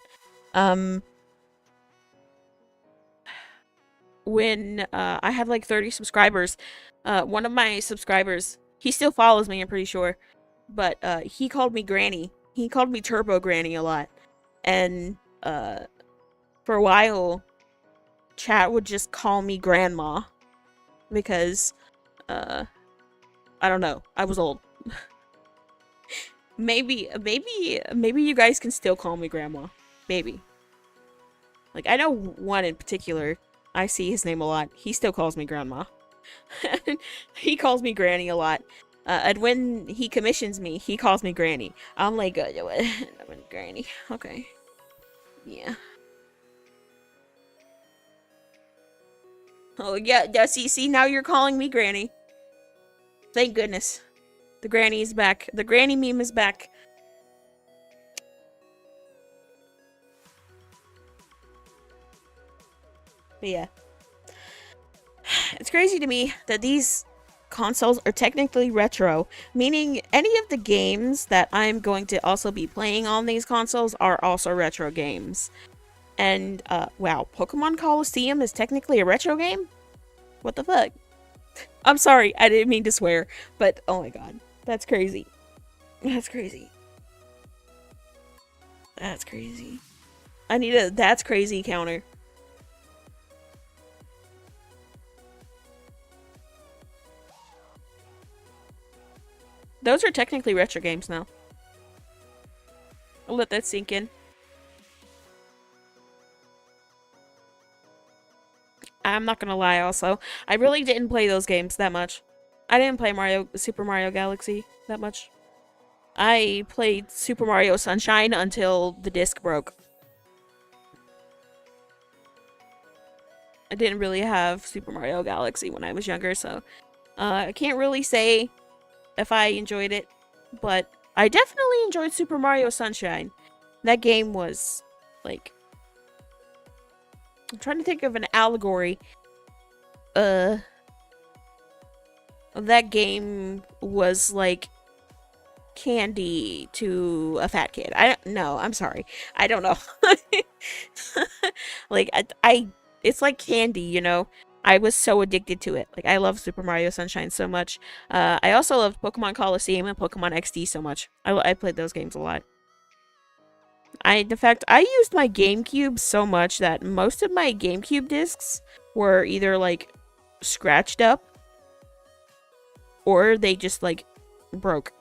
when I had like 30 subscribers, one of my subscribers, he still follows me, I'm pretty sure, but he called me Granny. He called me Turbo Granny a lot. And for a while, chat would just call me Grandma because I don't know, I was old. Maybe you guys can still call me Grandma. Maybe. Like, I know one in particular. I see his name a lot. He still calls me Grandma. He calls me Granny a lot. And when he commissions me, he calls me Granny. I'm like, I'm Granny. Okay. Yeah. Oh, yeah, see, now you're calling me Granny. Thank goodness. The Granny is back. The Granny meme is back. But yeah. It's crazy to me that these consoles are technically retro, meaning any of the games that I'm going to also be playing on these consoles are also retro games. And, wow, Pokemon Coliseum is technically a retro game? What the fuck? I'm sorry, I didn't mean to swear, but oh my god, that's crazy. That's crazy. That's crazy. I need a that's crazy counter. Those are technically retro games now. I'll let that sink in. I'm not gonna lie also. I really didn't play those games that much. I didn't play Super Mario Galaxy that much. I played Super Mario Sunshine until the disc broke. I didn't really have Super Mario Galaxy when I was younger, so I can't really say if I enjoyed it, but I definitely enjoyed Super Mario Sunshine. That game was like, I'm trying to think of an allegory. Uh that game was like candy to a fat kid. I don't know. I'm sorry. I don't know. Like it's like candy, you know. I was so addicted to it. Like I love Super Mario Sunshine so much. I also loved Pokemon Coliseum and Pokemon XD so much. I played those games a lot. In fact, I used my GameCube so much that most of my GameCube discs were either like scratched up or they just like broke.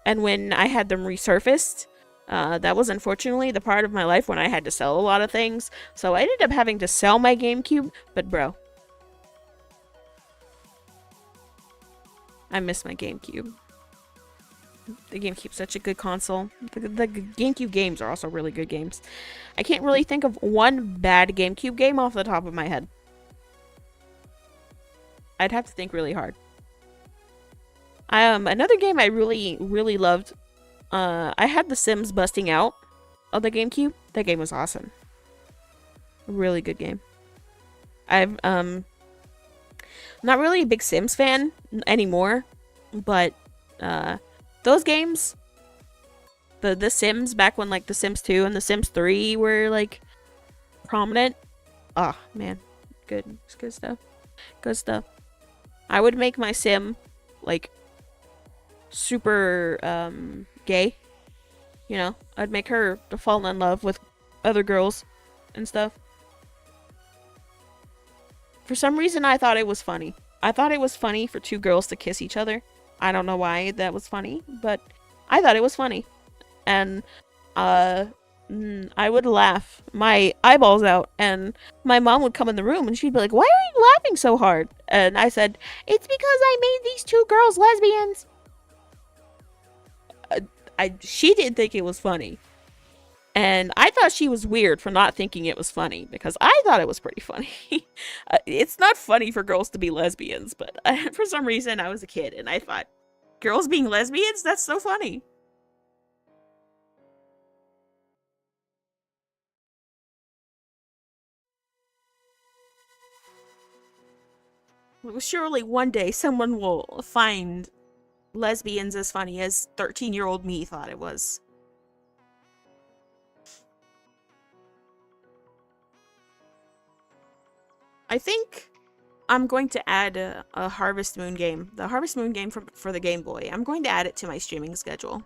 And when I had them resurfaced, that was unfortunately the part of my life when I had to sell a lot of things. So I ended up having to sell my GameCube, but bro, I miss my GameCube. The GameCube's such a good console. The GameCube games are also really good games. I can't really think of one bad GameCube game off the top of my head. I'd have to think really hard. Another game I really loved. I had The Sims Busting Out on the GameCube. That game was awesome. A really good game. I'm not really a big Sims fan anymore, but those games, the Sims back when like The Sims 2 and The Sims 3 were like prominent. Oh man, good, it's good stuff. Good stuff. I would make my Sim like super gay. You know, I'd make her to fall in love with other girls and stuff. For some reason, I thought it was funny. I thought it was funny for two girls to kiss each other. I don't know why that was funny, but I thought it was funny. And uh I would laugh my eyeballs out, and my mom would come in the room and she'd be like, "Why are you laughing so hard?" And I said, "It's because I made these two girls lesbians." She didn't think it was funny. And I thought she was weird for not thinking it was funny because I thought it was pretty funny. It's not funny for girls to be lesbians, but for some reason I was a kid and I thought, girls being lesbians? That's so funny. Well, surely one day someone will find lesbians as funny as 13-year-old me thought it was. I think I'm going to add a Harvest Moon game. The Harvest Moon game for the Game Boy. I'm going to add it to my streaming schedule.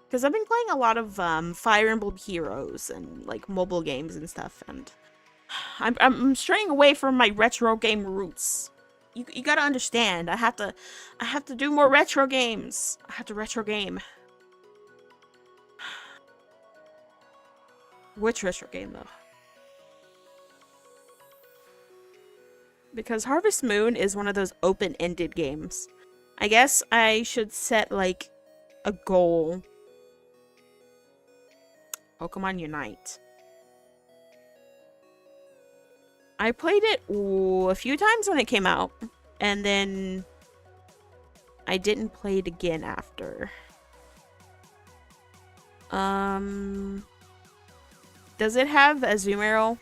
Because I've been playing a lot of Fire Emblem Heroes and like mobile games and stuff, and I'm straying away from my retro game roots. You gotta understand. I have to do more retro games. I have to retro game. Which retro game though? Because Harvest Moon is one of those open-ended games. I guess I should set like a goal. Pokemon Unite. I played it a few times when it came out, and then I didn't play it again after. Um, does it have Azumarill?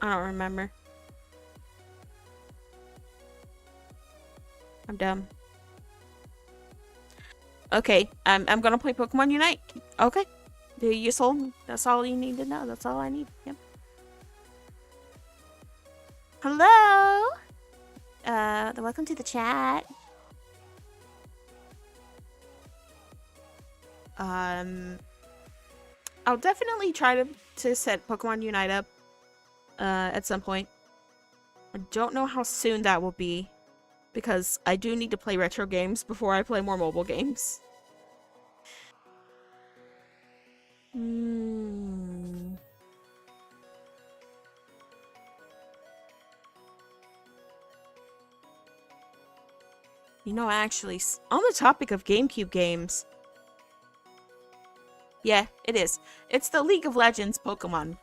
I don't remember. I'm dumb. Okay, I'm gonna play Pokemon Unite. Okay. You sold. That's all you need to know. That's all I need. Yep. Hello. Welcome to the chat. I'll definitely try to set Pokemon Unite up at some point. I don't know how soon that will be, because I do need to play retro games before I play more mobile games. Hmm. You know, actually, on the topic of GameCube games, yeah, it is. It's the League of Legends Pokemon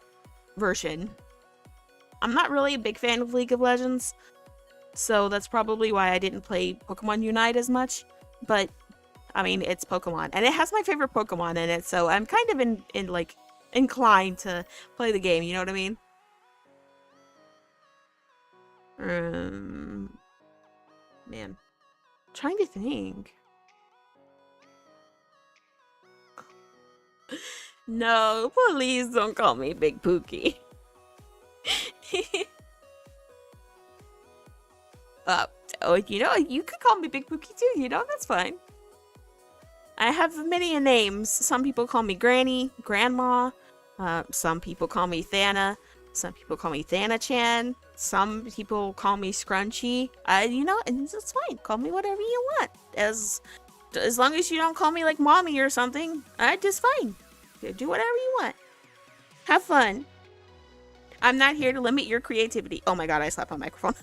version. I'm not really a big fan of League of Legends, so that's probably why I didn't play Pokemon Unite as much. But I mean, it's Pokemon, and it has my favorite Pokemon in it, so I'm kind of in like inclined to play the game. You know what I mean? Man, trying to think. No, please don't call me Big Pookie. uh, oh, you know, you could call me Big Pookie too. You know, that's fine. I have many names. Some people call me Granny, Grandma. Some people call me Thana. Some people call me Thana-chan. Some people call me Scrunchy. You know, and it's fine. Call me whatever you want. As long as you don't call me like mommy or something, just fine. Do whatever you want. Have fun. I'm not here to limit your creativity. Oh my god, I slapped my microphone.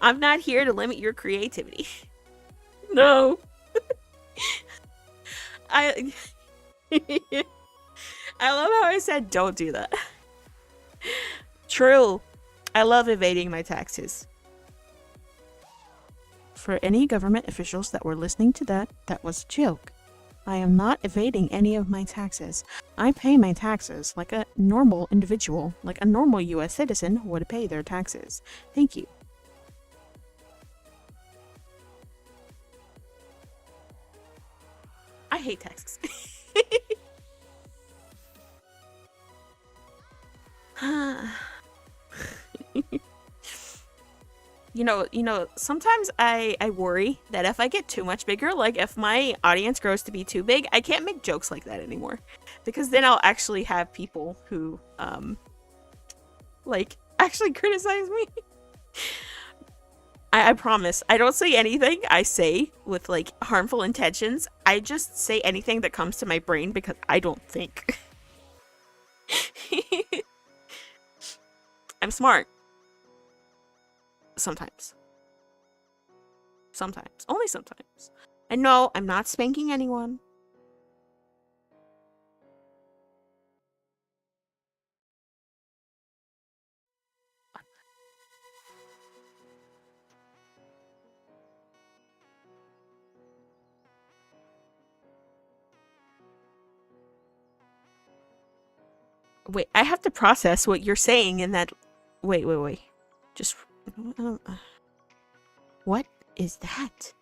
I'm not here to limit your creativity. No. I love how I said don't do that. True. I love evading my taxes. For any government officials that were listening to that was a joke. I am not evading any of my taxes. I pay my taxes like a normal individual, like a normal US citizen would pay their taxes. Thank you. I hate taxes. You know, sometimes I worry that if I get too much bigger, like if my audience grows to be too big, I can't make jokes like that anymore. Because then I'll actually have people who, like, actually criticize me. I promise, I don't say anything I say with, like, harmful intentions. I just say anything that comes to my brain because I don't think. I'm smart. Sometimes. Sometimes. Only sometimes. And no, I'm not spanking anyone. Wait, I have to process what you're saying in that... Wait. Just... What is that?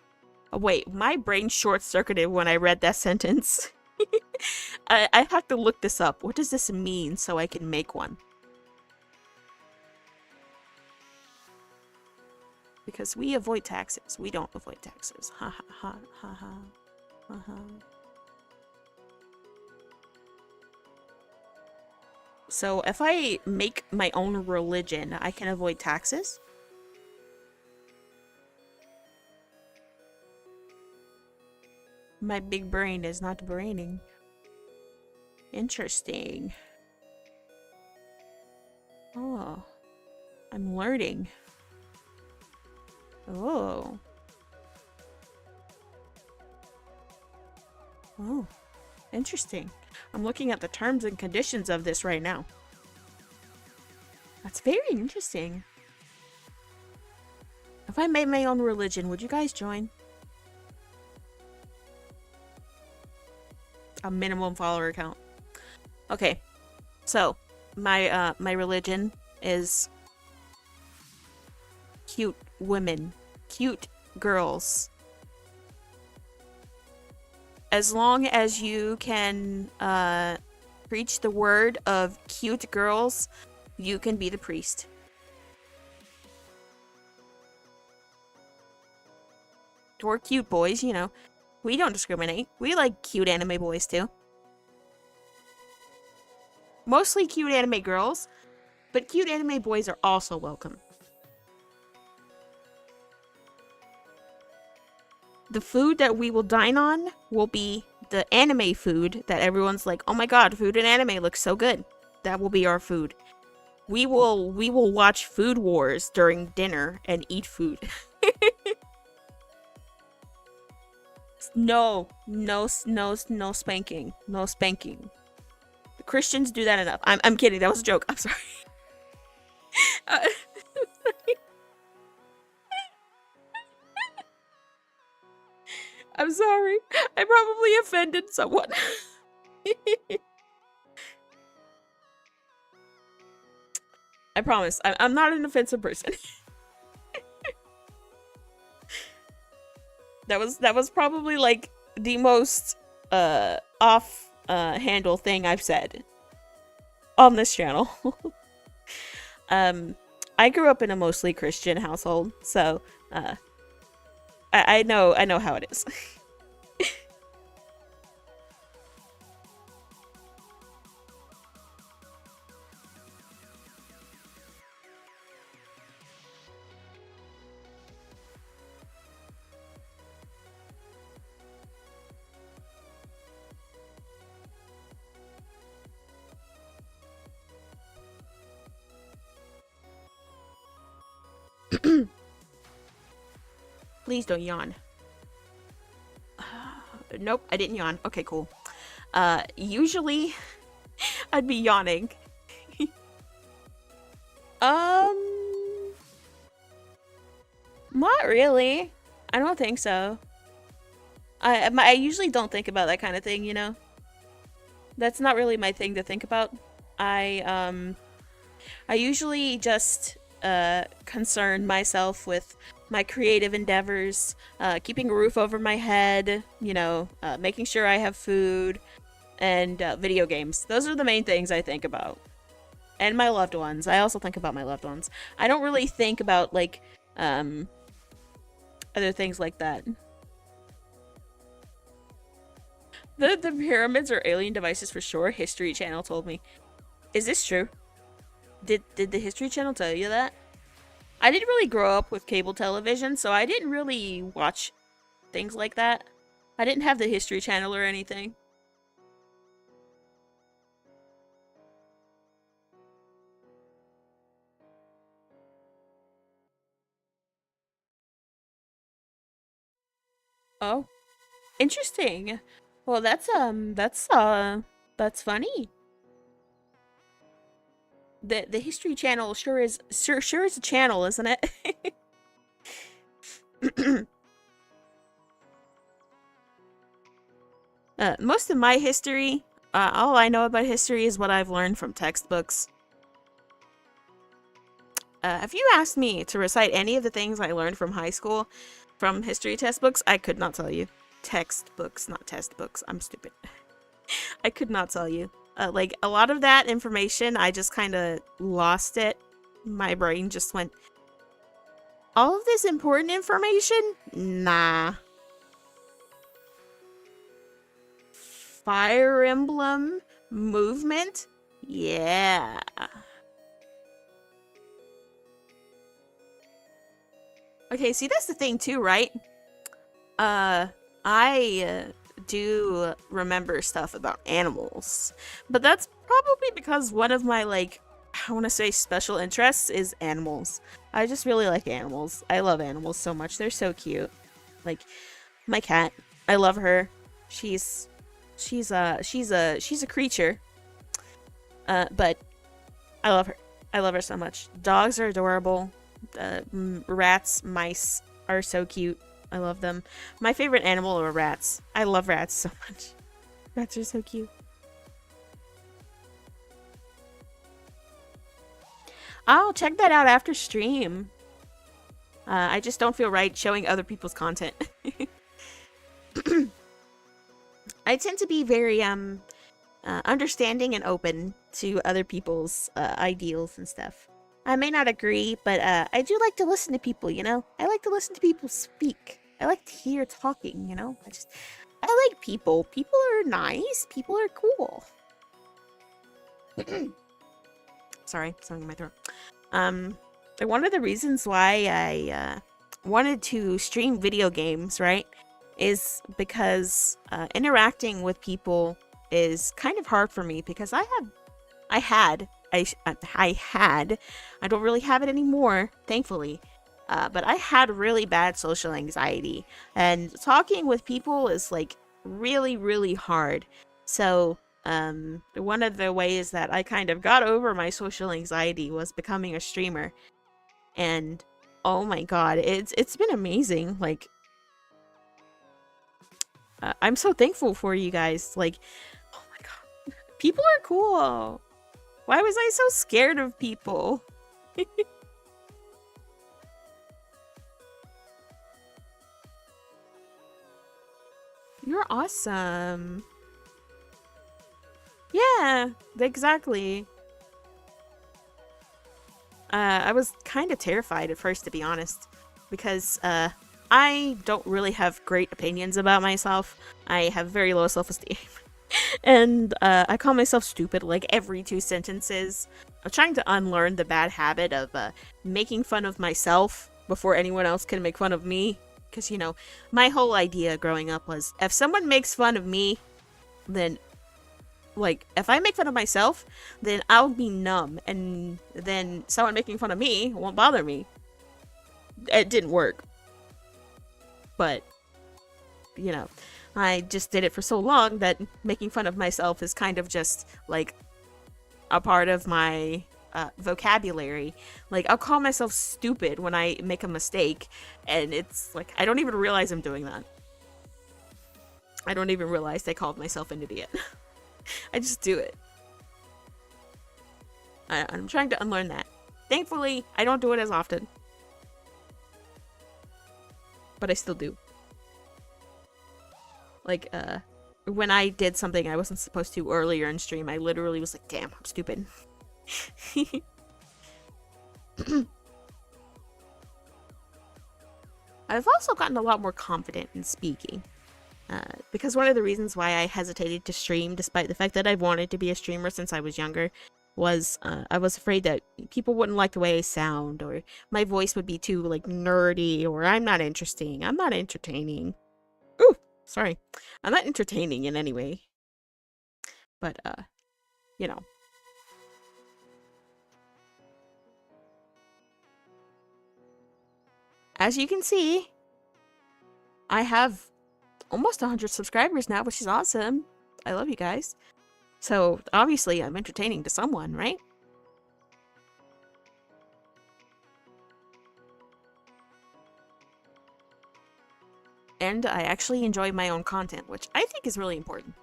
Oh, wait, my brain short-circuited when I read that sentence. I have to look this up. What does this mean so I can make one? Because we avoid taxes. We don't avoid taxes. Ha ha ha ha ha. Ha ha. So if I make my own religion, I can avoid taxes? My big brain is not braining. Interesting. Oh. I'm learning. Oh. Oh. Interesting. I'm looking at the terms and conditions of this right now. That's very interesting. If I made my own religion, would you guys join? A minimum follower count. Okay. So, my religion is cute women. Cute girls. As long as you can preach the word of cute girls, you can be the priest. Or cute boys, you know. We don't discriminate. We like cute anime boys too. Mostly cute anime girls, but cute anime boys are also welcome. The food that we will dine on will be the anime food that everyone's like, oh my god, food in anime looks so good. That will be our food. We will watch Food Wars during dinner and eat food. No, no, no spanking. No spanking. The Christians do that enough. I'm kidding. That was a joke. I'm sorry. Uh, I'm sorry. I probably offended someone. I promise. I'm not an offensive person. That was probably like the most off handle thing I've said on this channel. um I grew up in a mostly Christian household, so I know how it is. Please don't yawn. Nope, I didn't yawn. Okay, cool. Usually I'd be yawning. Um, not really. I don't think so. I usually don't think about that kind of thing, you know? That's not really my thing to think about. I usually just concern myself with my creative endeavors, keeping a roof over my head, making sure I have food, and video games. Those are the main things I think about. And my loved ones. I also think about my loved ones. I don't really think about, like, um, other things like that. The pyramids are alien devices for sure, History Channel told me. Is this true? Did the History Channel tell you that? I didn't really grow up with cable television, so I didn't really watch things like that. I didn't have the History Channel or anything. Oh, interesting. Well, that's funny. The History Channel sure is a channel, isn't it? Most of my history, all I know about history is what I've learned from textbooks. If you asked me to recite any of the things I learned from high school from history textbooks, I could not tell you. Textbooks, not test books. I'm stupid. I could not tell you. Like, a lot of that information, I just kind of lost it. My brain just went, all of this important information? Nah. Fire Emblem movement? Yeah. Okay, see, that's the thing too, right? I do remember stuff about animals, but that's probably because one of my, like, I want to say special interests is animals. I just really like animals. I love animals so much. They're so cute. Like my cat. I love her. She's she's a creature. But I love her. I love her so much. Dogs are adorable. Rats, mice are so cute. I love them. My favorite animal are rats. I love rats so much. Rats are so cute. I'll check that out after stream. I just don't feel right showing other people's content. I tend to be very understanding and open to other people's ideals and stuff. I may not agree, but I do like to listen to people, you know? I like to listen to people speak. I like to hear talking, you know? I like people. People are nice. People are cool. Sorry, something in my throat. One of the reasons why I wanted to stream video games, right, is because interacting with people is kind of hard for me because I had, I don't really have it anymore, thankfully, But I had really bad social anxiety, and talking with people is like really, really hard. So, one of the ways that I kind of got over my social anxiety was becoming a streamer. And oh my god, it's been amazing. Like, I'm so thankful for you guys. Like, oh my god, people are cool. Why was I so scared of people? You're awesome. Yeah, exactly. I was kind of terrified at first, to be honest, because I don't really have great opinions about myself. I have very low self-esteem, and I call myself stupid like every two sentences. I'm trying to unlearn the bad habit of making fun of myself before anyone else can make fun of me. Because, you know, my whole idea growing up was if someone makes fun of me, then, like, if I make fun of myself, then I'll be numb, and then someone making fun of me won't bother me. It didn't work, but, you know, I just did it for so long that making fun of myself is kind of just, like, a part of my vocabulary. Like, I'll call myself stupid when I make a mistake, and it's like, I don't even realize I'm doing that. I don't even realize I called myself an idiot. I just do it. I'm trying to unlearn that. Thankfully, I don't do it as often. But I still do. Like, when I did something I wasn't supposed to earlier in stream, I literally was like, damn, I'm stupid. I've also gotten a lot more confident in speaking. Because one of the reasons why I hesitated to stream, despite the fact that I've wanted to be a streamer since I was younger, was I was afraid that people wouldn't like the way I sound, or my voice would be too, like, nerdy, or I'm not interesting, I'm not entertaining. Ooh, sorry. I'm not entertaining in any way. But, you know. As you can see, I have almost 100 subscribers now, which is awesome. I love you guys. So, obviously, I'm entertaining to someone, right? And I actually enjoy my own content, which I think is really important.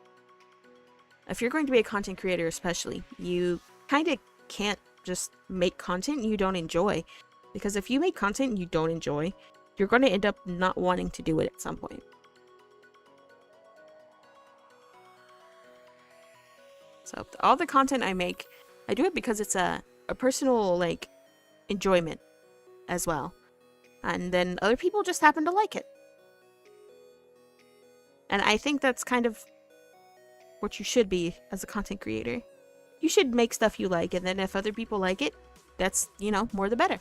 If you're going to be a content creator especially, you kind of can't just make content you don't enjoy. Because if you make content you don't enjoy, you're going to end up not wanting to do it at some point. So all the content I make, I do it because it's a personal, like, enjoyment as well. And then other people just happen to like it. And I think that's kind of what you should be as a content creator. You should make stuff you like, and then if other people like it, that's, you know, more the better.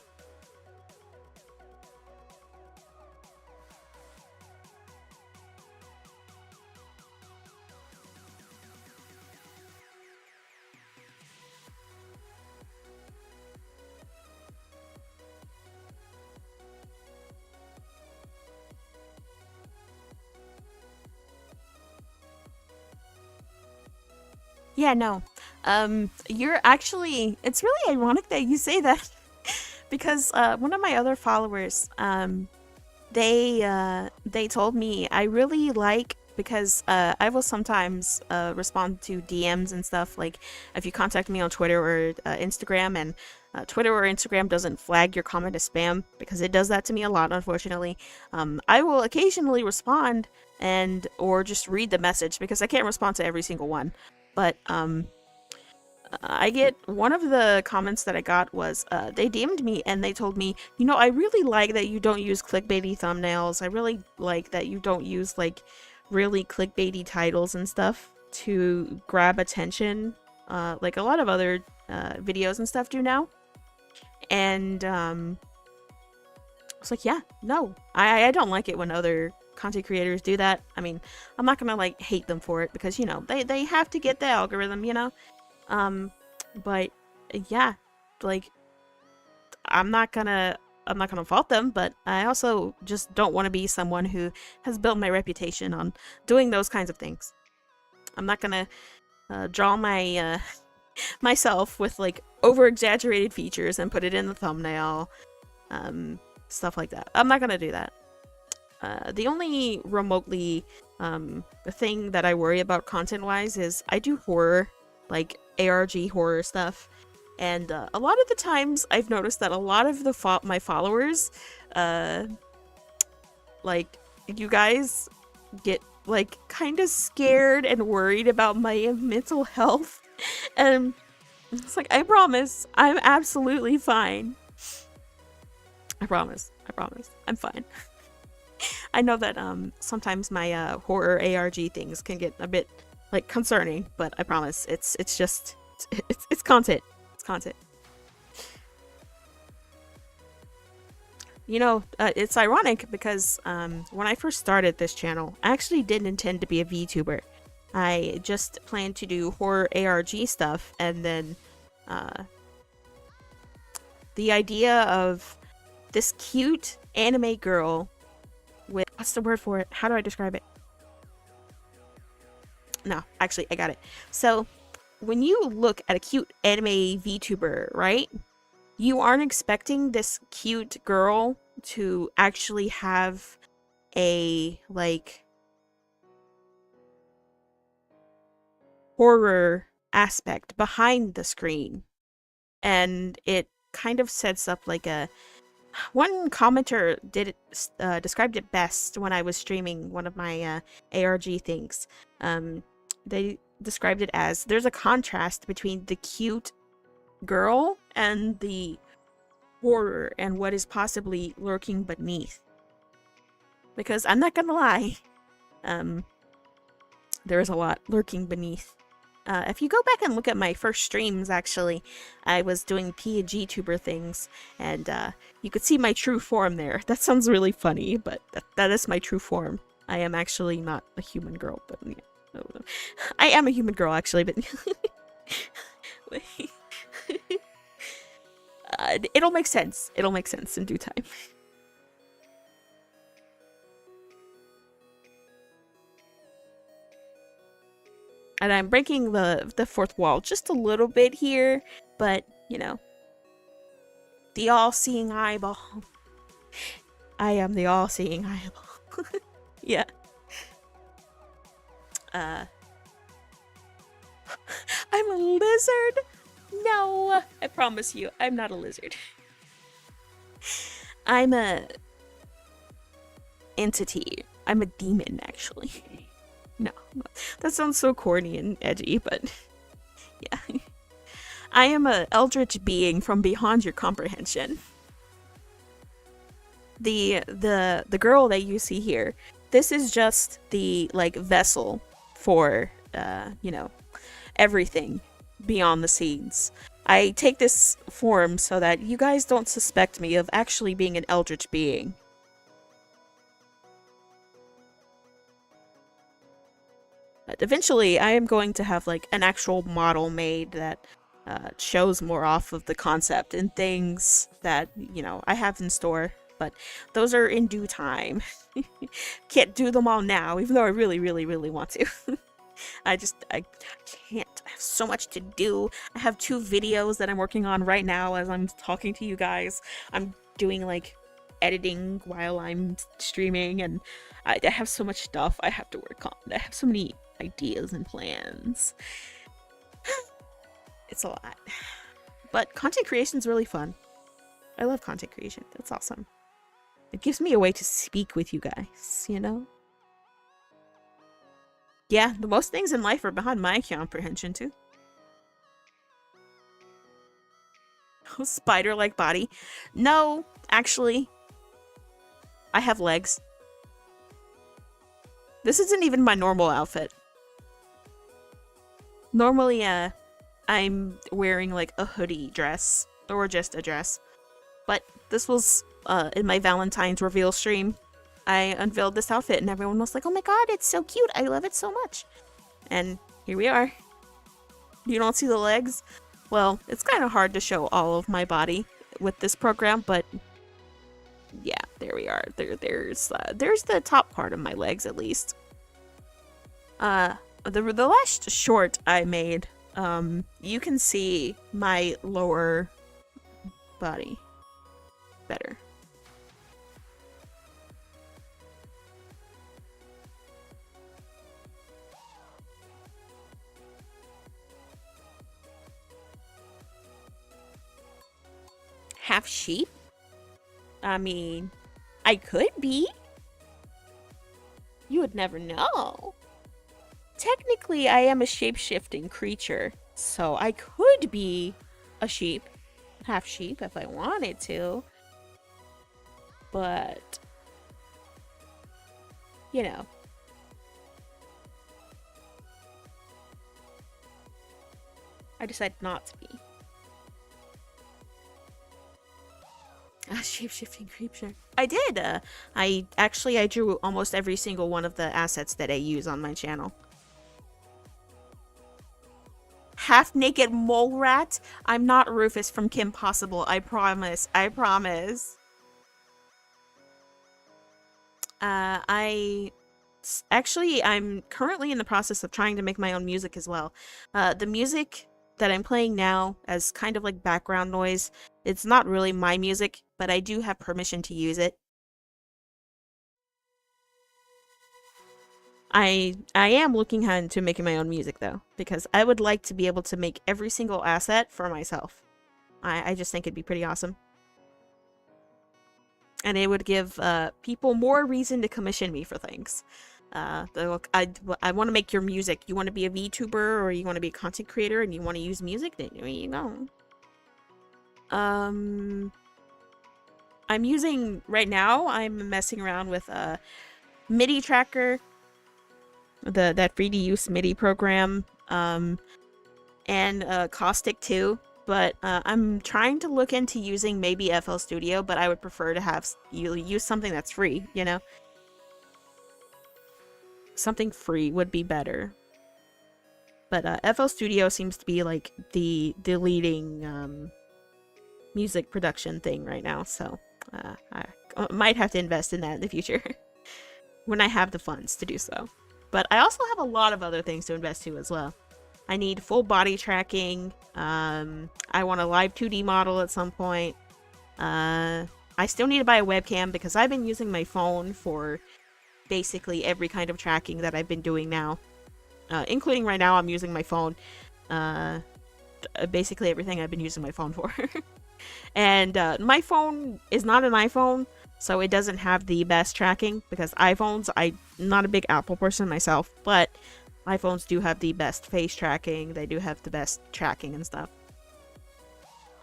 Yeah, no. You're actually, it's really ironic that you say that because one of my other followers, they told me I really like, because I will sometimes respond to DMs and stuff, like if you contact me on Twitter or Instagram, and Twitter or Instagram doesn't flag your comment as spam, because it does that to me a lot, unfortunately. I will occasionally respond and or just read the message, because I can't respond to every single one. But I get, one of the comments that I got was they DM'd me and they told me, you know, I really like that you don't use clickbaity thumbnails. I really like that you don't use, like, really clickbaity titles and stuff to grab attention, like a lot of other videos and stuff do now. And I was like, yeah, no, I don't like it when other content creators do that. I mean, I'm not gonna, like, hate them for it, because, you know, they have to get the algorithm, you know. But yeah, like, I'm not gonna I'm not gonna fault them, but I also just don't want to be someone who has built my reputation on doing those kinds of things. I'm not gonna draw my myself with like over exaggerated features and put it in the thumbnail, stuff like that. I'm not gonna do that. The only remotely thing that I worry about content wise is I do horror, like ARG horror stuff, and a lot of the times I've noticed that a lot of the my followers, like you guys get like kind of scared and worried about my mental health. And it's like, I promise, I'm absolutely fine. I promise, I'm fine. I know that sometimes my horror ARG things can get a bit like concerning, but I promise it's just it's content. It's content. You know, it's ironic because when I first started this channel, I actually didn't intend to be a VTuber. I just planned to do horror ARG stuff, and then the idea of this cute anime girl with, what's the word for it? How do I describe it? No, actually, I got it. So, when you look at a cute anime VTuber, right? You aren't expecting this cute girl to actually have a, like, horror aspect behind the screen. And it kind of sets up like a... One commenter described it best when I was streaming one of my ARG things. They described it as, there's a contrast between the cute girl and the horror and what is possibly lurking beneath. Because I'm not gonna lie, there is a lot lurking beneath. If you go back and look at my first streams, actually, I was doing PNG-tuber things, and you could see my true form there. That sounds really funny, but that is my true form. I am actually not a human girl, but yeah. I am a human girl, actually, but it'll make sense. It'll make sense in due time. And I'm breaking the fourth wall just a little bit here, but, you know, the all-seeing eyeball. I am the all-seeing eyeball. Yeah. I'm a lizard? No, I promise you, I'm not a lizard. I'm a entity. I'm a demon, actually. No, that sounds so corny and edgy, but yeah. I am a eldritch being from beyond your comprehension. The girl that you see here, this is just the, like, vessel for, you know, everything beyond the scenes. I take this form so that you guys don't suspect me of actually being an eldritch being. But eventually, I am going to have, like, an actual model made that shows more off of the concept and things that, you know, I have in store. But those are in due time. Can't do them all now, even though I really, really, really want to. I can't. I have so much to do. I have 2 videos that I'm working on right now as I'm talking to you guys. I'm doing, like, editing while I'm streaming, and I have so much stuff I have to work on. I have so many ideas and plans. It's a lot. But content creation is really fun. I love content creation. That's awesome. It gives me a way to speak with you guys, you know? Yeah, the most things in life are behind my comprehension, too. Oh, spider-like body. No, actually, I have legs. This isn't even my normal outfit. Normally, I'm wearing, like, a hoodie dress, or just a dress. But this was, in my Valentine's reveal stream. I unveiled this outfit and everyone was like, oh my god, it's so cute, I love it so much. And here we are. You don't see the legs? Well, it's kind of hard to show all of my body with this program, but there we are. There's the top part of my legs at least. The last short I made, you can see my lower body better. Half sheep? I mean, I could be. You would never know. Technically, I am a shape-shifting creature, so I could be a sheep, half sheep if I wanted to. But, you know. I decided not to be. A shape-shifting creature. I did. I drew almost every single one of the assets that I use on my channel. Half-naked mole rat? I'm not Rufus from Kim Possible. I promise. I promise. Actually, I'm currently in the process of trying to make my own music as well. The music that I'm playing now as kind of like background noise, it's not really my music, but I do have permission to use it. I am looking into making my own music though, because I would like to be able to make every single asset for myself. I just think it'd be pretty awesome. And it would give people more reason to commission me for things. Look, I want to make your music. You want to be a VTuber or you want to be a content creator and you want to use music? Then you know. I'm using right now. I'm messing around with a MIDI tracker, that free to use MIDI program, and Caustic too. But I'm trying to look into using maybe FL Studio, but I would prefer to have you use something that's free, you know? Something free would be better. But FL Studio seems to be like the leading music production thing right now, so I might have to invest in that in the future when I have the funds to do so. But I also have a lot of other things to invest to as well. I need full body tracking. I want a live 2D model at some point. I still need to buy a webcam because I've been using my phone for basically every kind of tracking that I've been doing now. Including right now, I'm using my phone. Basically everything I've been using my phone for. And my phone is not an iPhone, so it doesn't have the best tracking because iPhones, I'm not a big Apple person myself, but iPhones do have the best face tracking. They do have the best tracking and stuff.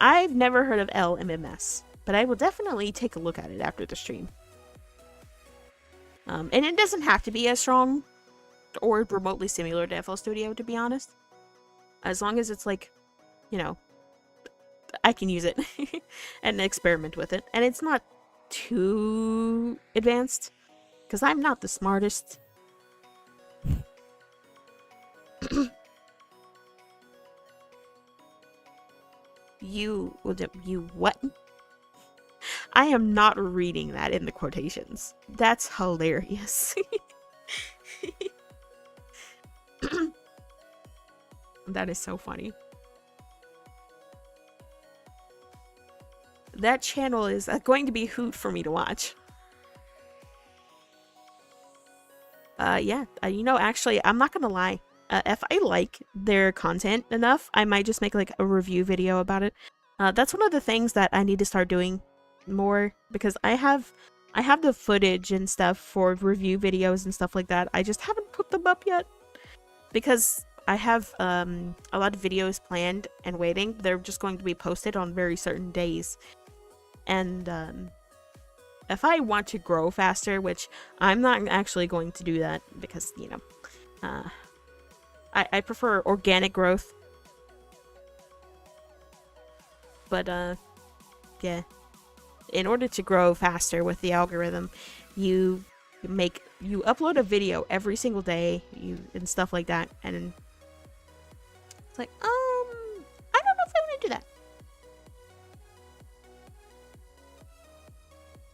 I've never heard of LMMS, but I will definitely take a look at it after the stream. And it doesn't have to be as strong or remotely similar to FL Studio, to be honest. As long as it's like, you know, I can use it and experiment with it. And it's not too advanced, because I'm not the smartest. You what? I am not reading that in the quotations. That's hilarious. That is so funny. That channel is going to be hoot for me to watch. Yeah, you know, actually, I'm not gonna lie. If I like their content enough, I might just make like a review video about it. That's one of the things that I need to start doing more, because I have the footage and stuff for review videos and stuff like that. I just haven't put them up yet because I have a lot of videos planned and waiting. They're just going to be posted on very certain days. And if I want to grow faster, which I'm not actually going to do that because, you know, I prefer organic growth. But, yeah. In order to grow faster with the algorithm, you upload a video every single day, and stuff like that, and it's like, I don't know if I want to do that.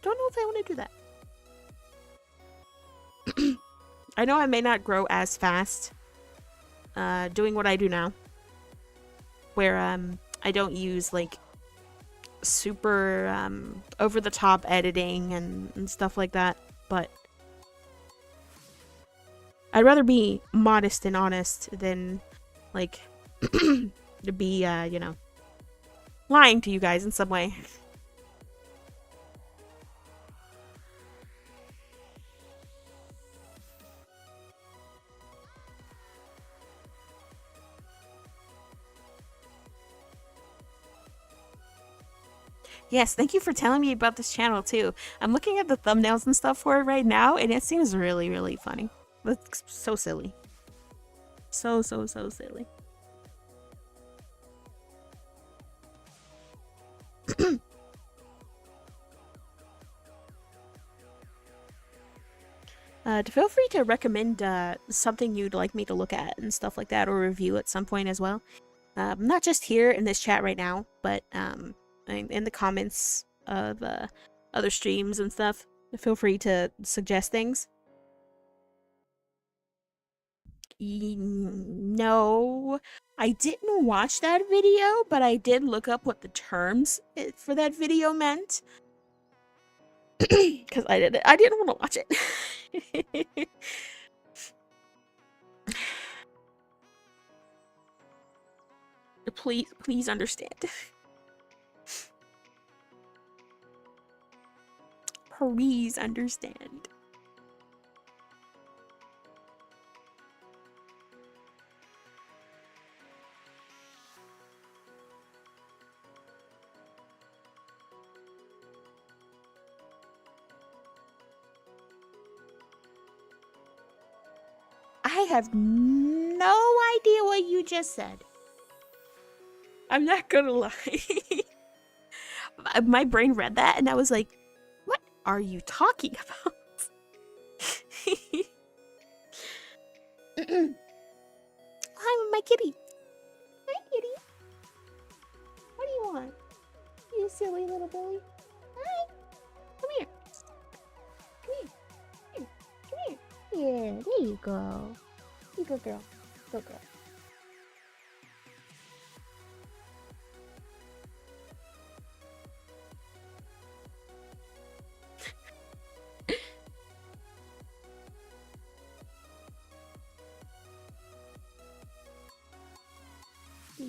Don't know if I want to do that. I know I may not grow as fast doing what I do now, where I don't use like super over the top editing and stuff like that, but I'd rather be modest and honest than like to be you know, lying to you guys in some way. Yes, thank you for telling me about this channel too. I'm looking at the thumbnails and stuff for it right now, and it seems really, really funny. That's so silly. So silly. Feel free to recommend something you'd like me to look at and stuff like that, or review at some point as well. Not just here in this chat right now, but in the comments of other streams and stuff. Feel free to suggest things. No, I didn't watch that video, but I did look up what the terms for that video meant. Because I didn't want to watch it. Please understand. Please understand. I have no idea what you just said. I'm not gonna lie. My brain read that and I was like, what are you talking about? Hi, my kitty. Hi, kitty. What do you want? You silly little boy. Hi. Come here. Come here. Here. Come here. Yeah, there you go. You good girl. Good girl.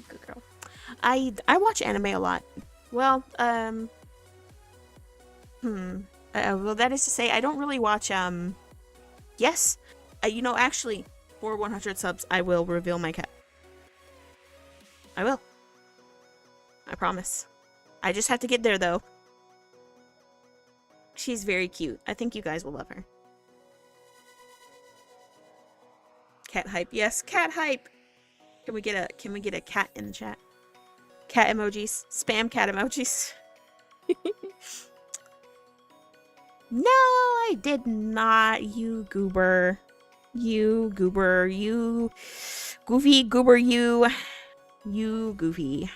Good girl. I watch anime a lot. Well, well, that is to say, I don't really watch, yes. You know, actually, for 100 subs, I will reveal my cat. I will. I promise. I just have to get there, though. She's very cute. I think you guys will love her. Cat hype. Yes, cat hype. Can we get a cat in the chat? Cat emojis. Spam cat emojis. No, I did not, you goober. You goober. You goofy goober, you goofy.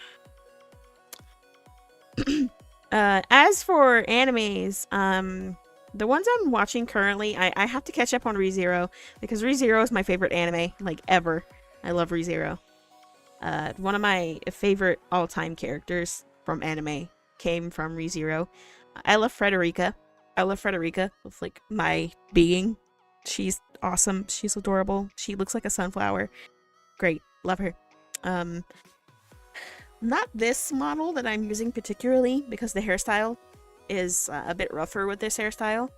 As for animes, the ones I'm watching currently, I have to catch up on ReZero because ReZero is my favorite anime, like, ever. I love ReZero. One of my favorite all-time characters from anime came from ReZero. I love Frederica. I love Frederica with, like, my being. She's awesome. She's adorable. She looks like a sunflower. Great. Love her. Not this model that I'm using particularly because the hairstyle is a bit rougher with this hairstyle,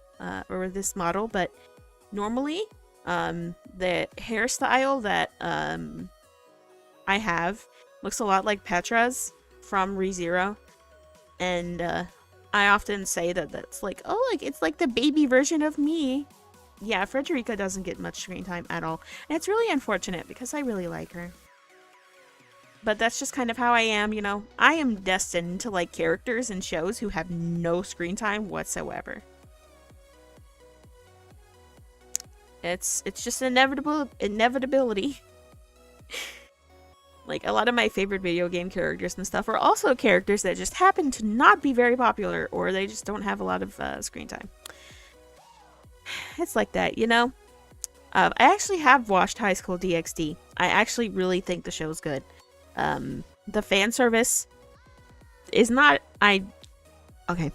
or with this model, but normally, the hairstyle that, I have looks a lot like Petra's from ReZero, and, I often say that that's like, oh, like, it's like the baby version of me. Yeah, Frederica doesn't get much screen time at all, and it's really unfortunate because I really like her. But that's just kind of how I am, you know. I am destined to like characters in shows who have no screen time whatsoever. It's just inevitability. Like, a lot of my favorite video game characters and stuff are also characters that just happen to not be very popular, or they just don't have a lot of screen time. It's like that, you know? I actually have watched High School DxD. I actually really think the show's good. The fan service is not... Okay.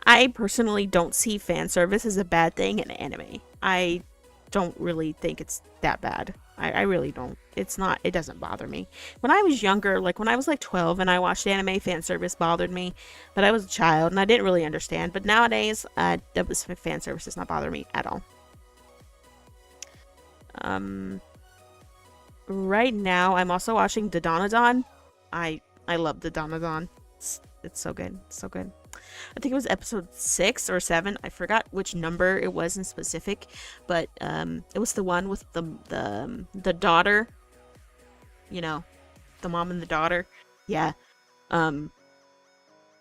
I personally don't see fan service as a bad thing in anime. I don't really think it's that bad. I really don't. It's not, it doesn't bother me. When I was younger, like when I was like 12 and I watched anime, fan service bothered me, but I was a child and I didn't really understand. But nowadays, fan service does not bother me at all. Right now, I'm also watching Dandadan. I love Dandadan. It's so good. It's so good. I think it was episode 6 or 7. I forgot which number it was in specific, but it was the one with the daughter. You know, the mom and the daughter. Yeah.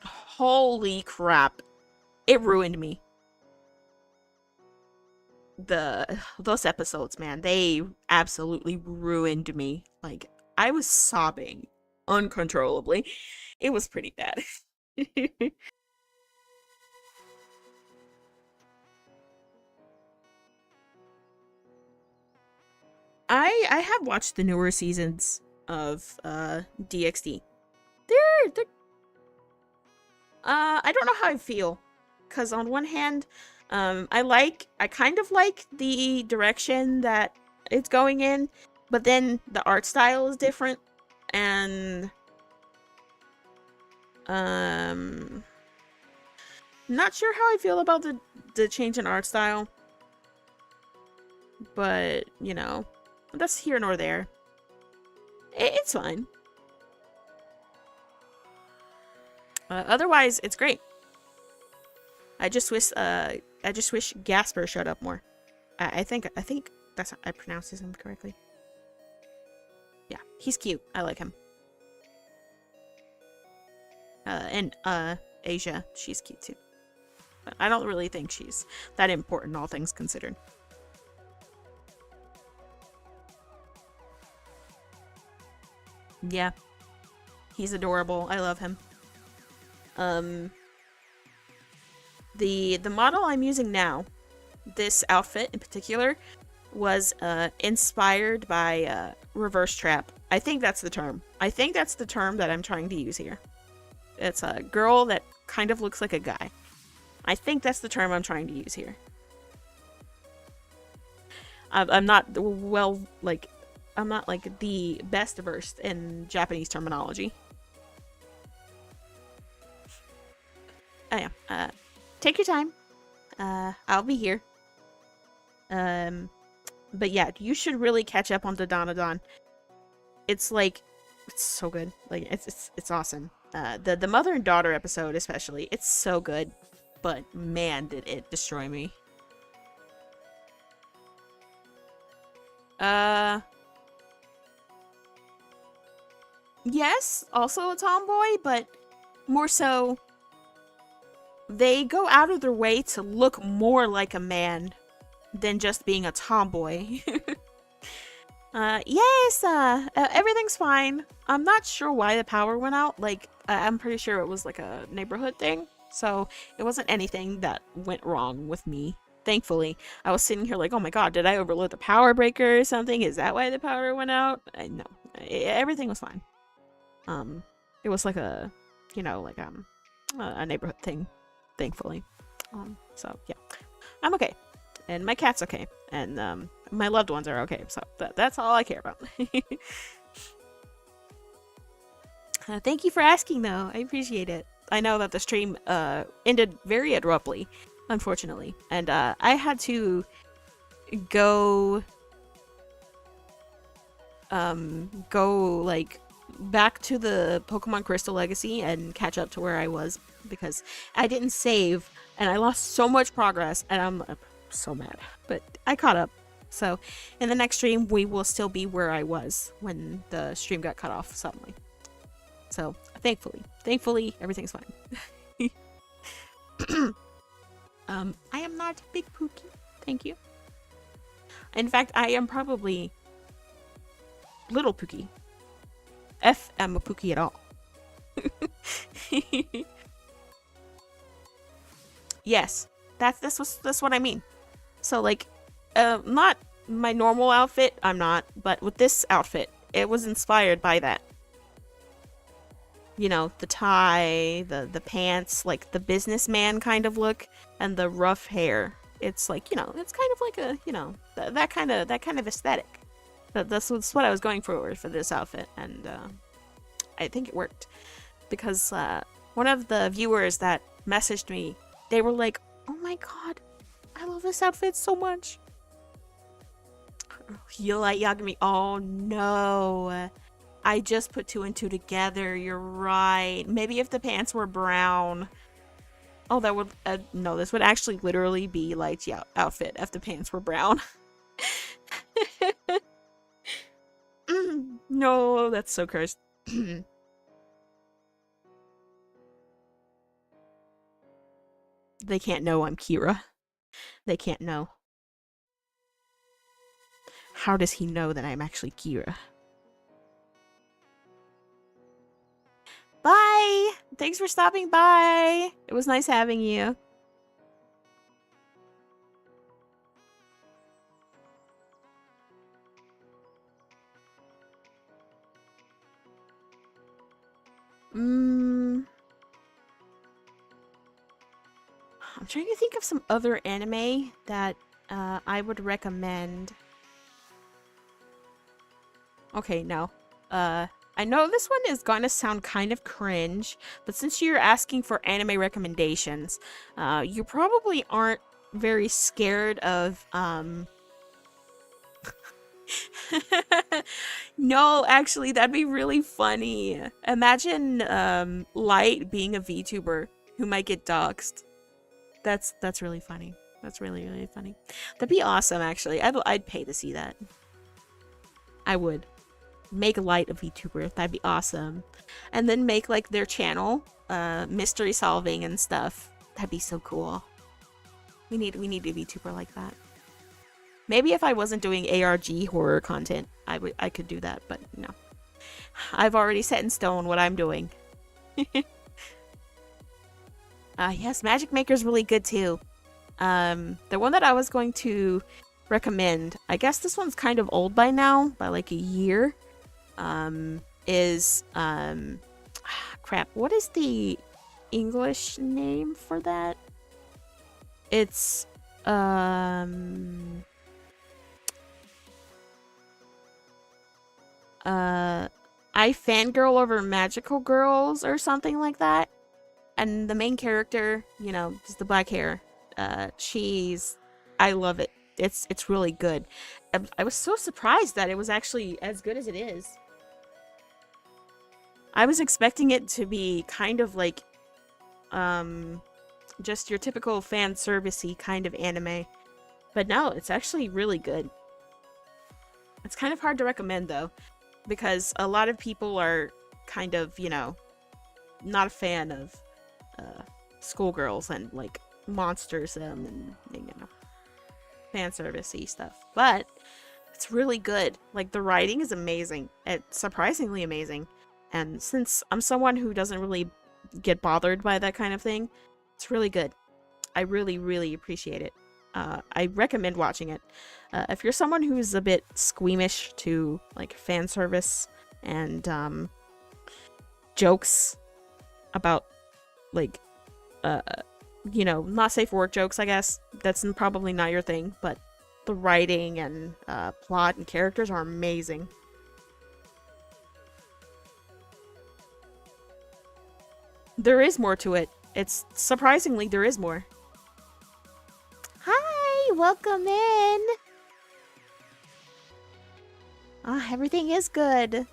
Holy crap. It ruined me. Those episodes, man, they absolutely ruined me. Like, I was sobbing uncontrollably. It was pretty bad. I have watched the newer seasons of DxD. They're I don't know how I feel, cuz on one hand, I kind of like the direction that it's going in, but then the art style is different, and not sure how I feel about the change in art style, but you know, that's here nor there. It's fine. Otherwise, it's great. I just wish Gasper showed up more. I think that's I pronounced his name correctly. Yeah, he's cute. I like him. And Asia, she's cute too. But I don't really think she's that important, all things considered. Yeah, he's adorable. I love him. The model I'm using now, this outfit in particular, was inspired by Reverse Trap. I think that's the term. I think that's the term that I'm trying to use here. It's a girl that kind of looks like a guy. I think that's the term I'm trying to use here. I'm not I'm not like the best versed in Japanese terminology. Oh yeah. Take your time. I'll be here. But yeah, you should really catch up on the Dandadan. It's like, it's so good. Like, it's awesome. The mother and daughter episode especially, it's so good. But man, did it destroy me. Yes, also a tomboy, but more so, they go out of their way to look more like a man than just being a tomboy. Yes, everything's fine. I'm not sure why the power went out. Like, I'm pretty sure it was like a neighborhood thing. So, it wasn't anything that went wrong with me. Thankfully, I was sitting here like, oh my god, did I overload the power breaker or something? Is that why the power went out? No, everything was fine. It was like a, you know, like a neighborhood thing, thankfully. So yeah, I'm okay, and my cat's okay, and my loved ones are okay. So that's all I care about. Thank you for asking, though. I appreciate it. I know that the stream ended very abruptly, unfortunately, and I had to go like back to the Pokemon Crystal Legacy and catch up to where I was, because I didn't save and I lost so much progress, and I'm so mad, but I caught up. So in the next stream we will still be where I was when the stream got cut off suddenly. So thankfully everything's fine. I am not Big Pookie, thank you. In fact, I am probably Little Pookie. F Amapuki at all. Yes, that's what I mean. So like, not my normal outfit. I'm not, but with this outfit, it was inspired by that. You know, the tie, the pants, like the businessman kind of look, and the rough hair. It's like, you know, it's kind of like a, you know, that kind of aesthetic. That's what I was going for this outfit, and I think it worked because one of the viewers that messaged me, they were like, "Oh my god, I love this outfit so much." You like Yagami? Oh no. I just put two and two together. You're right. Maybe if the pants were brown. Oh, that would no. This would actually literally be Light's outfit if the pants were brown. No, that's so cursed. They can't know I'm Kira. They can't know. How does he know that I'm actually Kira? Bye! Thanks for stopping by. It was nice having you. I'm trying to think of some other anime that I would recommend. Okay, no. I know this one is gonna sound kind of cringe, but since you're asking for anime recommendations, you probably aren't very scared of, No, actually, that'd be really funny. Imagine, Light being a VTuber who might get doxxed. That's really funny. That's really, really funny. That'd be awesome, actually. I'd pay to see that. I would. Make Light a VTuber. That'd be awesome. And then make like their channel, mystery solving and stuff. That'd be so cool. We need a VTuber like that. Maybe if I wasn't doing ARG horror content, I could do that, but no. I've already set in stone what I'm doing. Yes, Magic Maker's really good too. The one that I was going to recommend, I guess this one's kind of old by now, by like a year. Is crap, what is the English name for that? It's I fangirl over magical girls or something like that. And the main character, you know, just the black hair, I love it. It's really good. I was so surprised that it was actually as good as it is. I was expecting it to be kind of like, just your typical fan servicey kind of anime. But no, it's actually really good. It's kind of hard to recommend though, because a lot of people are kind of, you know, not a fan of schoolgirls and like monsters and you know, fan servicey stuff. But it's really good. Like the writing is amazing. It's surprisingly amazing. And since I'm someone who doesn't really get bothered by that kind of thing, it's really good. I really, really appreciate it. I recommend watching it. If you're someone who's a bit squeamish to like fan service and jokes about like you know, not safe for work jokes, I guess that's probably not your thing, but the writing and plot and characters are amazing. There is more to it. It's surprisingly there is more. Hi, welcome in. Everything is good.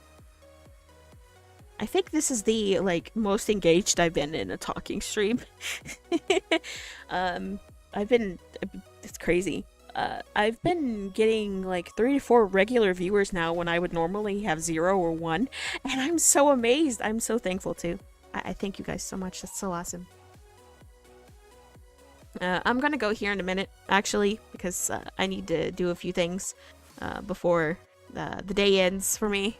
I think this is the like most engaged I've been in a talking stream. I've been it's crazy. I've been getting like 3 to 4 regular viewers now when I would normally have 0 or 1, and I'm so amazed. I'm so thankful too. I thank you guys so much. That's so awesome. I'm gonna go here in a minute, actually, because I need to do a few things before the day ends for me.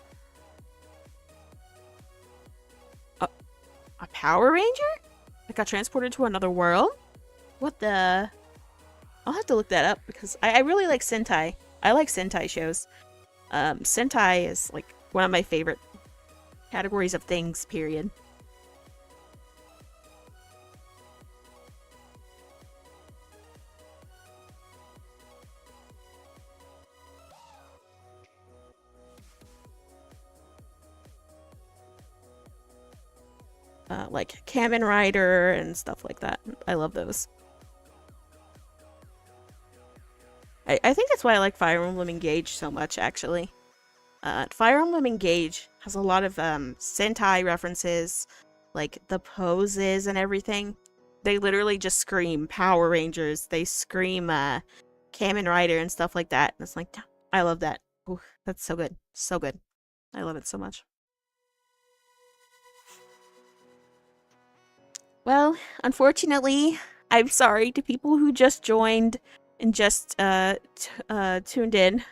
Power Ranger? I got transported to another world? What the? I'll have to look that up because I really like Sentai. I like Sentai shows. Sentai is like one of my favorite categories of things, period. Like Kamen Rider and stuff like that. I love those. I think that's why I like Fire Emblem Engage so much, actually. Fire Emblem Engage has a lot of Sentai references, like the poses and everything. They literally just scream Power Rangers. They scream Kamen Rider and stuff like that. And it's like, I love that. Ooh, that's so good. So good. I love it so much. Well, unfortunately, I'm sorry to people who just joined and just tuned in,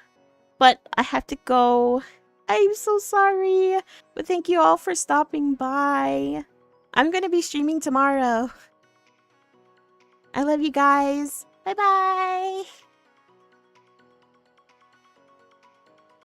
but I have to go. I'm so sorry, but thank you all for stopping by. I'm gonna be streaming tomorrow. I love you guys. Bye bye.